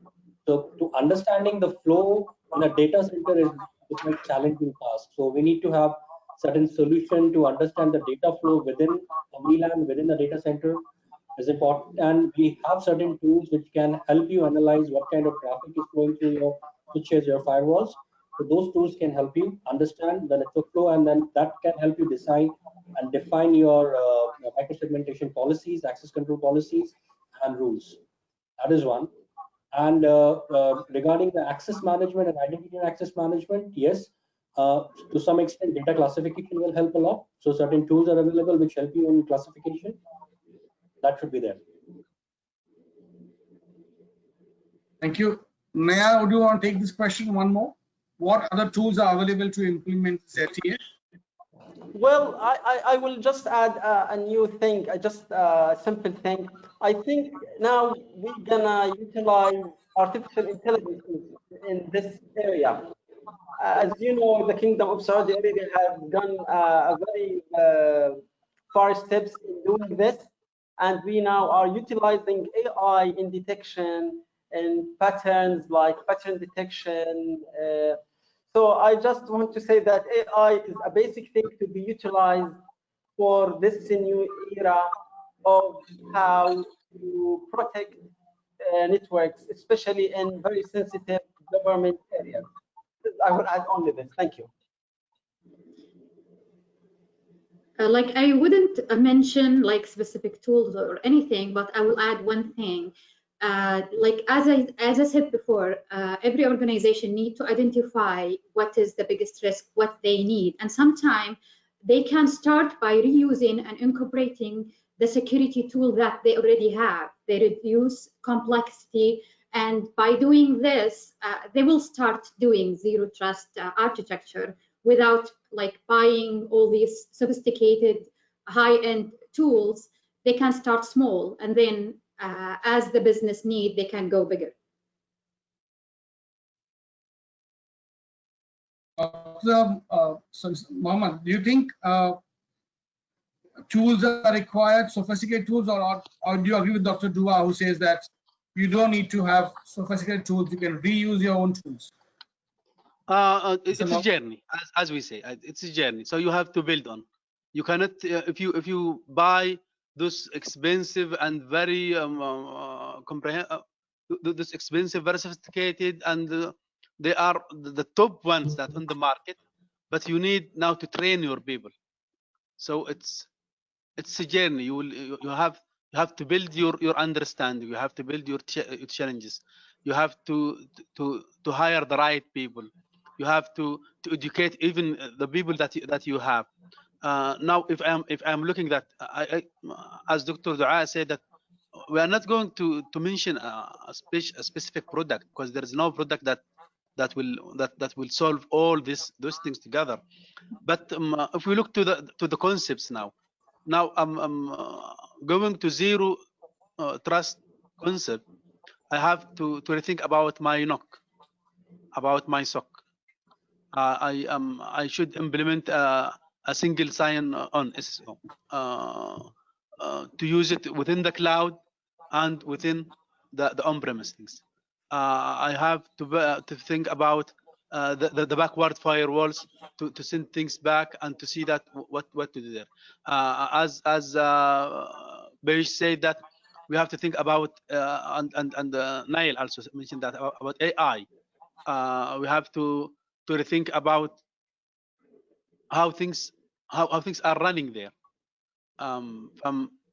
so to understanding the flow in a data center is a quite challenging task. So we need to have certain solution to understand the data flow within a VLAN, within the data center is important. And we have certain tools which can help you analyze what kind of traffic is flowing through your switches, your firewalls. So those tools can help you understand the network flow, and then that can help you decide and define your microsegmentation policies, access control policies, and rules. That is one. And regarding the access management and identity and access management, yes, to some extent, data classification will help a lot. So certain tools are available which help you in classification. That should be there. Thank you. Naya, would you want to take this question one more? What other tools are available to implement ZTA? Well, I will just add a new thing, just a simple thing. I think now we're gonna utilize artificial intelligence in this area. As you know, the Kingdom of Saudi Arabia has gone a very far steps in doing this, and we now are utilizing AI in detection and patterns like pattern detection. So I just want to say that AI is a basic thing to be utilized for this new era of how to protect networks, especially in very sensitive government areas. I will add only this. Thank you. Like I wouldn't mention like specific tools or anything, but I will add one thing. Like as I said before, every organization needs to identify what is the biggest risk, what they need, and sometimes they can start by reusing and incorporating the security tool that they already have. They reduce complexity, and by doing this, they will start doing zero trust architecture without like buying all these sophisticated high-end tools. They can start small, and then as the business need, they can go bigger. So, Mohammed, do you think tools are required, sophisticated tools, or do you agree with Dr. Dua, who says that you don't need to have sophisticated tools, you can reuse your own tools? It's a journey, as we say. It's a journey. So you have to build on. You cannot, if you buy those expensive and very this expensive, very sophisticated, and they are the top ones that on the market. But you need now to train your people. So it's a journey. You have to build your understanding. You have to build your challenges. You have to hire the right people. You have to educate even the people that you have. Now, if I'm looking that as Dr. Dua said, that we are not going to mention a specific product, because there is no product that will solve all those things together. But if we look to the concepts now I'm going to zero trust concept. I have to rethink about my NOC, about my SOC. I should implement a single sign-on SSO to use it within the cloud and within the on-premise things. I have to think about the backward firewalls to send things back and to see that what to do there. As Barish said, that we have to think about and Nail also mentioned that about AI. We have to rethink about how things are running there.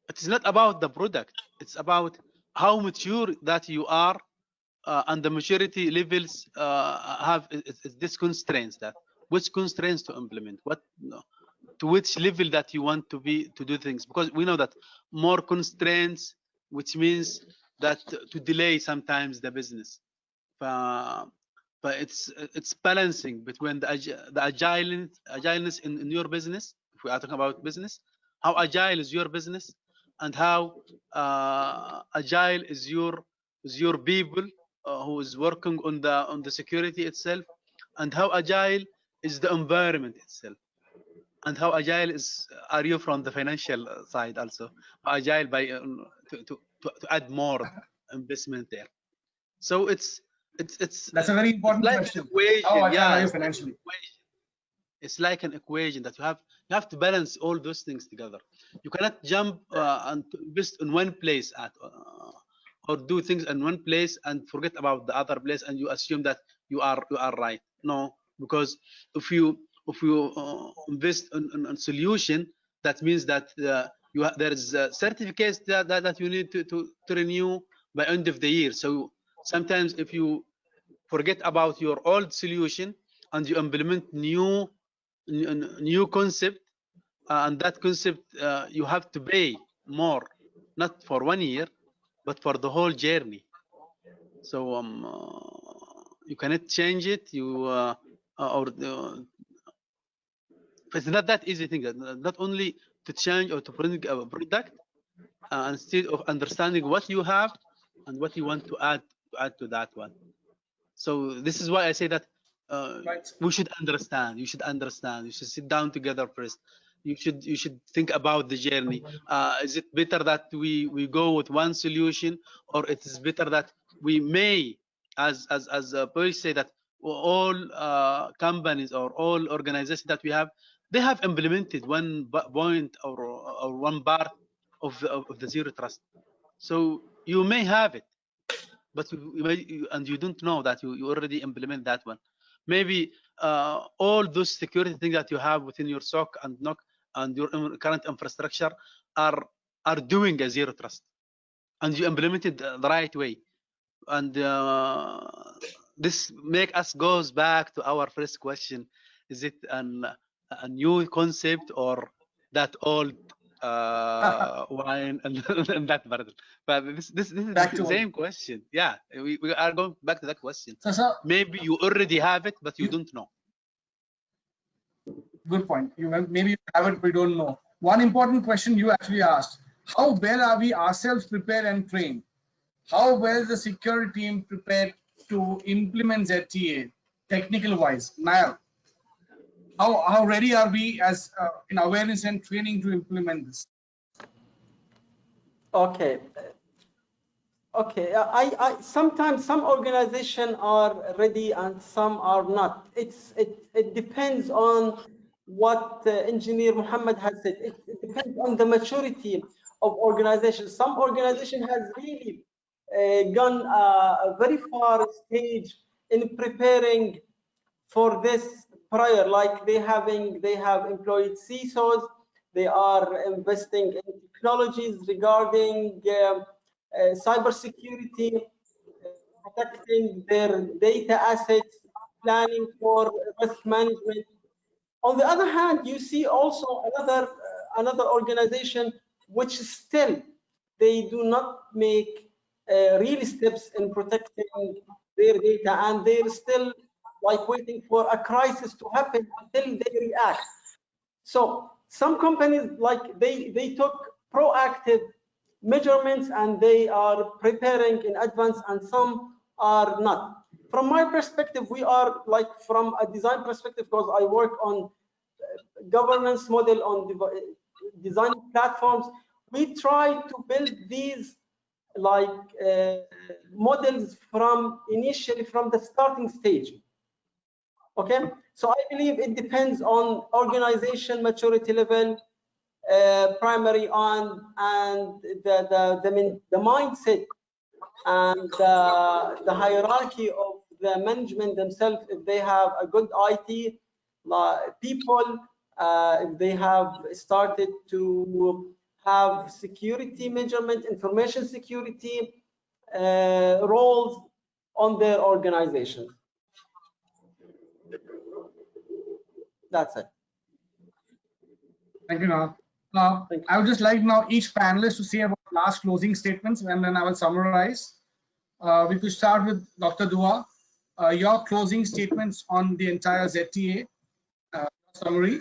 It is not about the product, it's about how mature that you are, and the maturity levels have this constraints, that which constraints to implement, what to which level that you want to be to do things, because we know that more constraints, which means that to delay sometimes the business. But it's balancing between the agileness in your business. If we are talking about business, how agile is your business, and how agile is your people who is working on the security itself, and how agile is the environment itself, and how agile are you from the financial side also, how agile by to add more investment there. So it's that's a very important like question. an equation. How agile Yeah, are you financially? it's like an equation that you have to balance all those things together. You cannot jump and invest in one place or do things in one place and forget about the other place, and you assume that you are right. No, because if you invest in a solution, that means that there is certificates that you need to renew by end of the year. So sometimes if you forget about your old solution and you implement new concept, and that concept you have to pay more, not for 1 year, but for the whole journey. So you cannot change it. It's not that easy thing. Not only to change or to bring a product, instead of understanding what you have and what you want to add to that one. So this is why I say that Right. we should understand. You should understand. You should sit down together first. You should think about the journey. Is it better that we go with one solution, or it is better that we may, as Boy say, that all companies or all organizations that we have, they have implemented one point or one part of the zero trust. So you may have it, but you don't know that you already implement that one. Maybe all those security things that you have within your SOC and NOC and your current infrastructure are doing a zero trust, and you implement it the right way. And this make us goes back to our first question: is it a new concept, or that old wine and that barrel? But this is the same question. Yeah, we are going back to that question. So, maybe you already have it, but you don't know. Good point. Maybe you have it, but you don't know. One important question you actually asked: how well are we ourselves prepared and trained? How well is the security team prepared to implement ZTA, technical wise? Niall, how ready are we as in awareness and training to implement this? Okay. Okay, I sometimes some organizations are ready and some are not. It depends on what Engineer Muhammad has said. It depends on the maturity of organizations. Some organization has really gone a very far stage in preparing for this prior, like they have employed CISOs. They are investing in technologies regarding cybersecurity, protecting their data assets, planning for risk management. On the other hand, you see also another organization which still they do not make real steps in protecting their data, and they're still like waiting for a crisis to happen until they react. So some companies, like they took proactive measurements and they are preparing in advance, and some are not. From my perspective, we are like, from a design perspective, because I work on governance model on design platforms, we try to build these like models from initially from the starting stage. Okay, so I believe it depends on organization maturity level, primary on, and the mindset and the hierarchy of the management themselves. If they have a good IT people, if they have started to have security measurement, information security roles on their organization. That's it. Thank you, Nath. I would just like now each panelist to say about last closing statements, and then I will summarize. We could start with Dr. Dua. Your closing statements on the entire ZTA summary.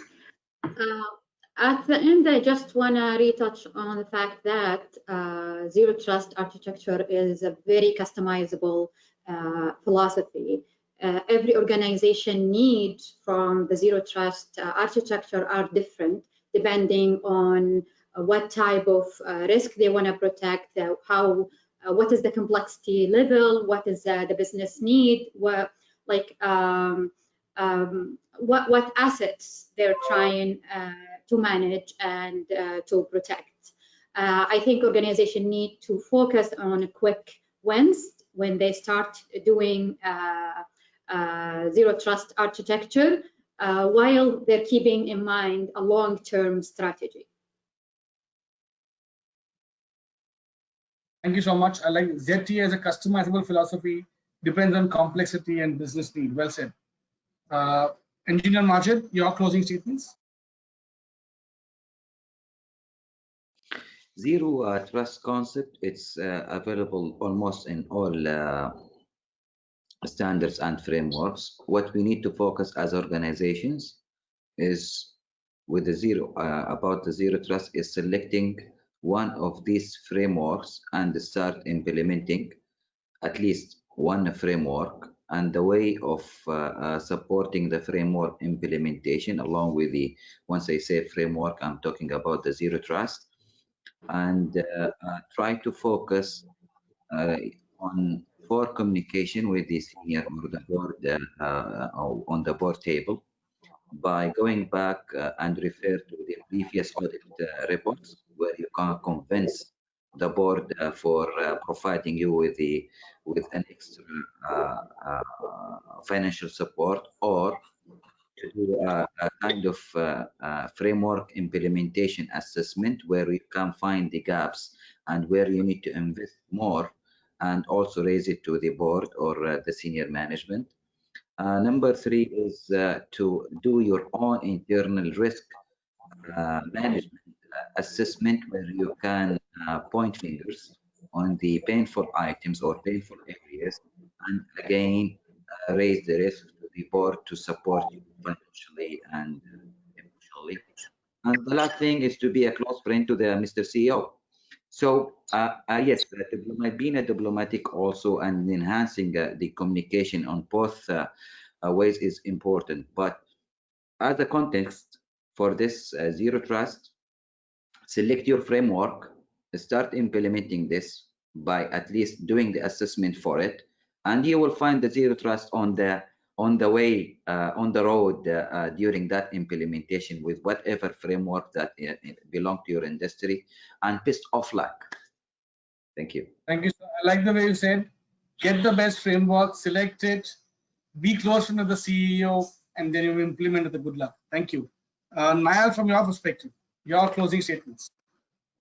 At the end, I just want to retouch on the fact that zero trust architecture is a very customizable philosophy. Every organization needs from the zero trust architecture are different depending on what type of risk they want to protect, what is the complexity level, what is the business need, what assets they're trying to manage and to protect. I think organizations need to focus on quick wins when they start doing zero trust architecture, while they're keeping in mind a long-term strategy. Thank you so much. I like ZTA as a customizable philosophy, depends on complexity and business need. Well said. Engineer Majid, your closing statements. Zero trust concept, it's available almost in all standards and frameworks. What we need to focus as organizations is with the about the zero trust is selecting one of these frameworks and start implementing at least one framework, and the way of supporting the framework implementation along with the, once I say framework, I'm talking about the zero trust, and try to focus on for communication with the senior or the board on the board table by going back and refer to the previous audit reports, where you can convince the board for providing you with an extra financial support, or to do a kind of framework implementation assessment where you can find the gaps and where you need to invest more, and also raise it to the board or the senior management. Number three is to do your own internal risk management assessment, where you can point fingers on the painful items or painful areas, and again raise the risk to the board to support you financially and emotionally. And the last thing is to be a close friend to the Mr. CEO. So yes, being a diplomatic also and enhancing the communication on both ways is important. But as a context for this zero trust, select your framework, start implementing this by at least doing the assessment for it, and you will find the zero trust on the way, on the road during that implementation with whatever framework that belong to your industry, and best of luck. Thank you. Thank you. I like the way you said, get the best framework, select it, be close to the CEO, and then you implement it. Good luck. Thank you. Nayal, from your perspective, your closing statements.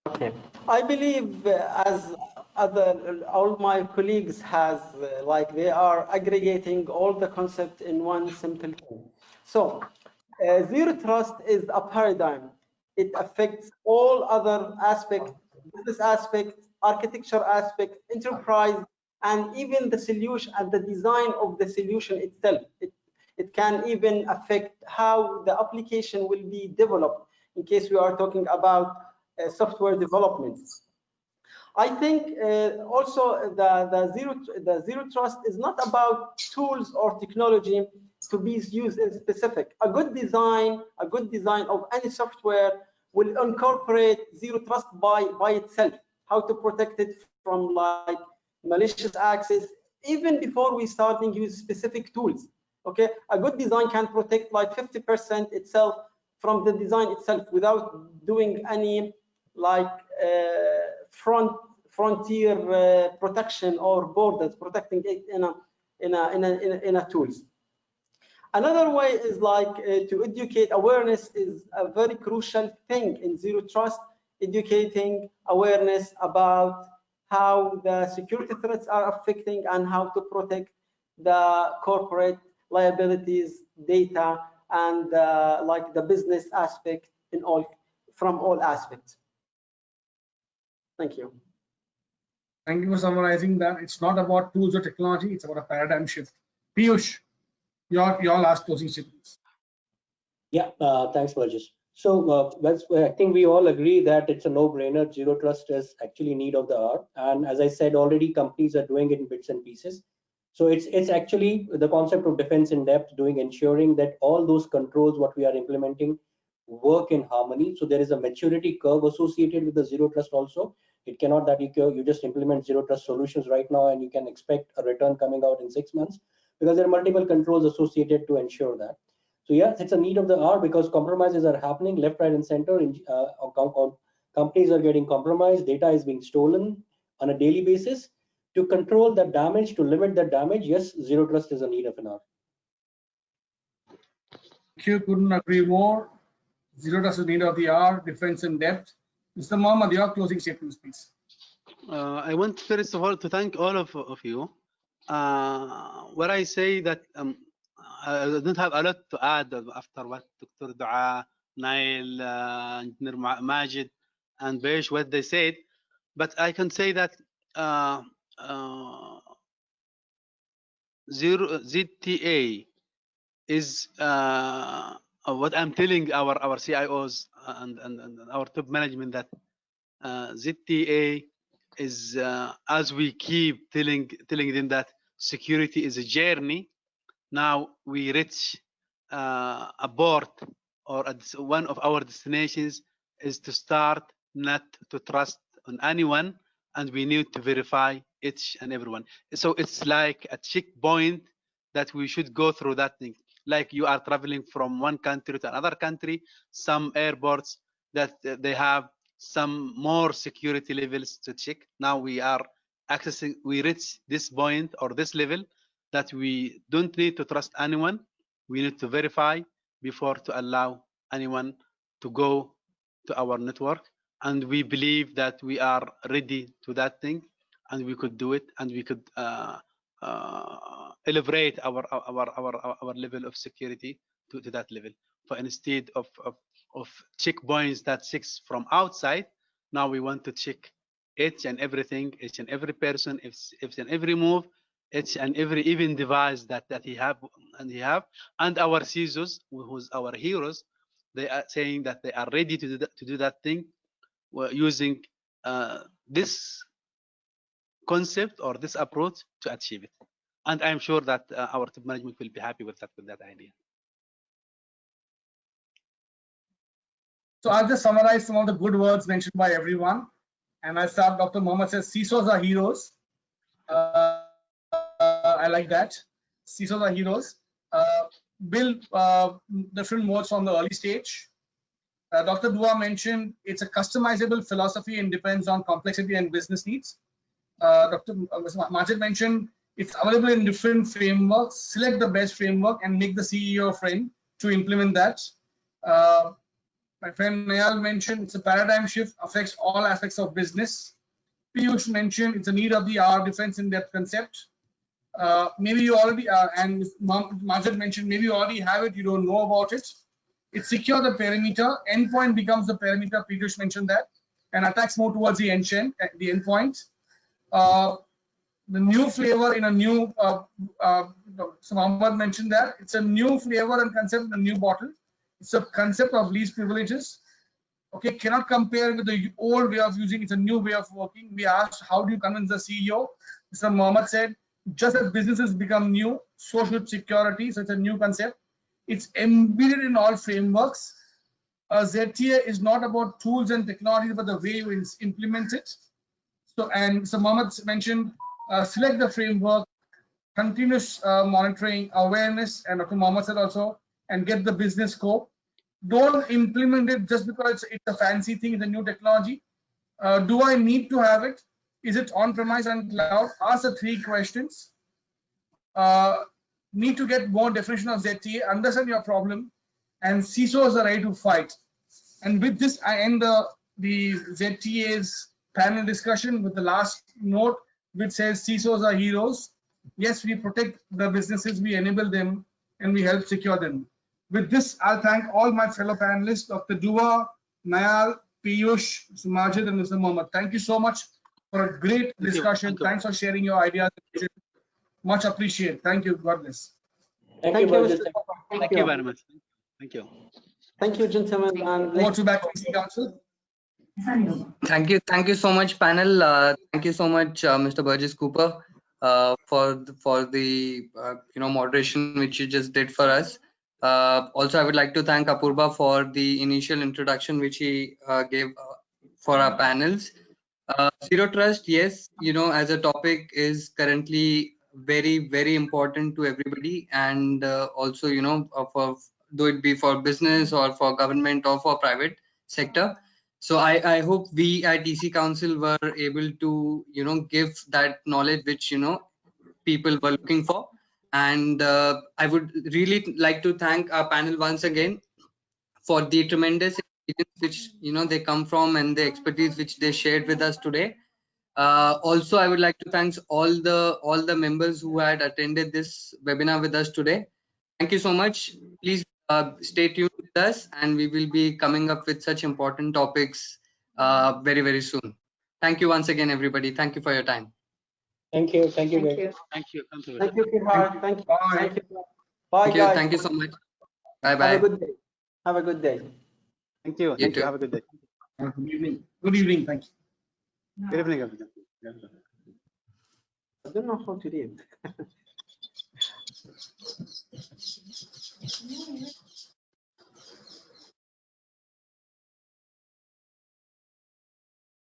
Okay, I believe as all my colleagues has like they are aggregating all the concept in one simple thing. So Zero trust is a paradigm. It affects all other aspects, business aspects, architecture aspects, enterprise, and even the solution and the design of the solution itself. It can even affect how the application will be developed in case we are talking about software development. I think also the zero trust is not about tools or technology to be used in specific. A good design of any software will incorporate zero trust by itself. How to protect it from like malicious access, even before we starting use specific tools. Okay, a good design can protect like 50% itself from the design itself without doing any like frontier protection or borders protecting it in a tools. Another way is like to educate. Awareness is a very crucial thing in zero trust. Educating awareness about how the security threats are affecting and how to protect the corporate liabilities, data, and like the business aspect from all aspects. Thank you. Thank you for summarizing that. It's not about tools or technology, it's about a paradigm shift. Piyush, your last closing statements. Yeah, thanks, Burgess. So I think we all agree that it's a no-brainer. Zero trust is actually need of the hour. And as I said already, companies are doing it in bits and pieces. So it's actually the concept of defense in depth, ensuring that all those controls what we are implementing work in harmony. So there is a maturity curve associated with the zero trust also. It cannot that you just implement zero trust solutions right now and you can expect a return coming out in 6 months, because there are multiple controls associated to ensure that. So yes, it's a need of the hour because compromises are happening left, right, and center. Companies are getting compromised. Data is being stolen on a daily basis. To control that damage, to limit that damage, yes, zero trust is a need of an hour. You couldn't agree more. Zero trust is need of the hour. Defense in depth. Mr. Mohammed, your closing statements, please. I want first of all to thank all of you. Where I say that I don't have a lot to add after what Dr. Dua, Nail, Engineer Majid, and Besh, what they said, but I can say that ZTA is what I'm telling our CIOs and our top management, that ZTA is as we keep telling them that security is a journey. Now we reach a port, or one of our destinations is to start not to trust on anyone, and we need to verify each and everyone. So it's like a checkpoint that we should go through that thing. Like you are traveling from one country to another country, some airports that they have some more security levels to check. Now we are accessing, we reach this point or this level that we don't need to trust anyone. We need to verify before to allow anyone to go to our network. And we believe that we are ready to that thing, and we could do it, and we could elevate our level of security to that level. For instead of checkpoints that checks from outside, now we want to check each and everything, each and every person, each and every move, each and every even device that he have, and our CISOs, who's our heroes, they are saying that they are ready to do that thing using this concept or this approach to achieve it. And I'm sure that our top management will be happy with that idea. So I'll just summarize some of the good words mentioned by everyone. And I start, Dr. Mohammed says, CISOs are heroes. I like that. CISOs are heroes. Build different modes from the early stage. Dr. Dua mentioned it's a customizable philosophy and depends on complexity and business needs. Dr. Majid mentioned it's available in different frameworks. Select the best framework and make the CEO friend to implement that. My friend Nayal mentioned it's a paradigm shift, affects all aspects of business. Piyush mentioned it's a need of the hour defense in depth concept. Maybe you already and Majid mentioned maybe you already have it, you don't know about it. It secures the perimeter. Endpoint becomes the perimeter. Piyush mentioned that, and attacks more towards the endpoint. The new flavor in a new. So Mohammed mentioned that it's a new flavor and concept in a new bottle. It's a concept of least privileges. Okay, cannot compare with the old way of using. It's a new way of working. We asked, how do you convince the CEO? Mr. Mohammed said, just as businesses become new, so should security. So it's a new concept. It's embedded in all frameworks. ZTA is not about tools and technologies, but the way you implement it. So, and so Mohammed mentioned, select the framework, continuous monitoring, awareness, and Dr. Mohammed said also, and get the business scope. Don't implement it just because it's a fancy thing, it's a new technology. Do I need to have it? Is it on-premise and cloud? Ask the 3 questions. Need to get more definition of ZTA, understand your problem, and CISOs are ready to fight. And with this, I end the ZTA's panel discussion with the last note, which says CISOs are heroes. Yes, we protect the businesses, we enable them, and we help secure them. With this, I'll thank all my fellow panelists, Dr. Dua, Nayal, Piyush, Majid, and Mr. Mohammed. Thank you so much for a great discussion. Thanks for sharing your ideas. Much appreciated. Thank you. God bless. Thank you, Mr. Burgess. Cooper. Thank you very much. Thank you. Thank you, gentlemen. And Over to back to EC Council. Thank you so much, panel. Thank you so much, Mr. Burgess Cooper, for the moderation which you just did for us. Also, I would like to thank Apurva for the initial introduction which he gave for our panels. Zero trust, yes, as a topic is currently very, very important to everybody, and also for though it be for business or for government or for private sector. So I hope we at EC Council were able to give that knowledge which people were looking for. And I would really like to thank our panel once again for the tremendous experience which they come from and the expertise which they shared with us today. Also, I would like to thank all the members who had attended this webinar with us today. Thank you so much. Please stay tuned with us, and we will be coming up with such important topics very, very soon. Thank you once again, everybody. Thank you for your time. Thank you. Thank you. Thank you. Thank you. thank you, Kihar. Thank you. Bye. Thank you. Bye, Thank you. guys. Thank you so much. Bye Have bye. a good day. Have a good day. Thank you. You Thank you. too. Have a good day. Good evening. Good evening. Thank you. Good evening, everyone. I don't know how to read.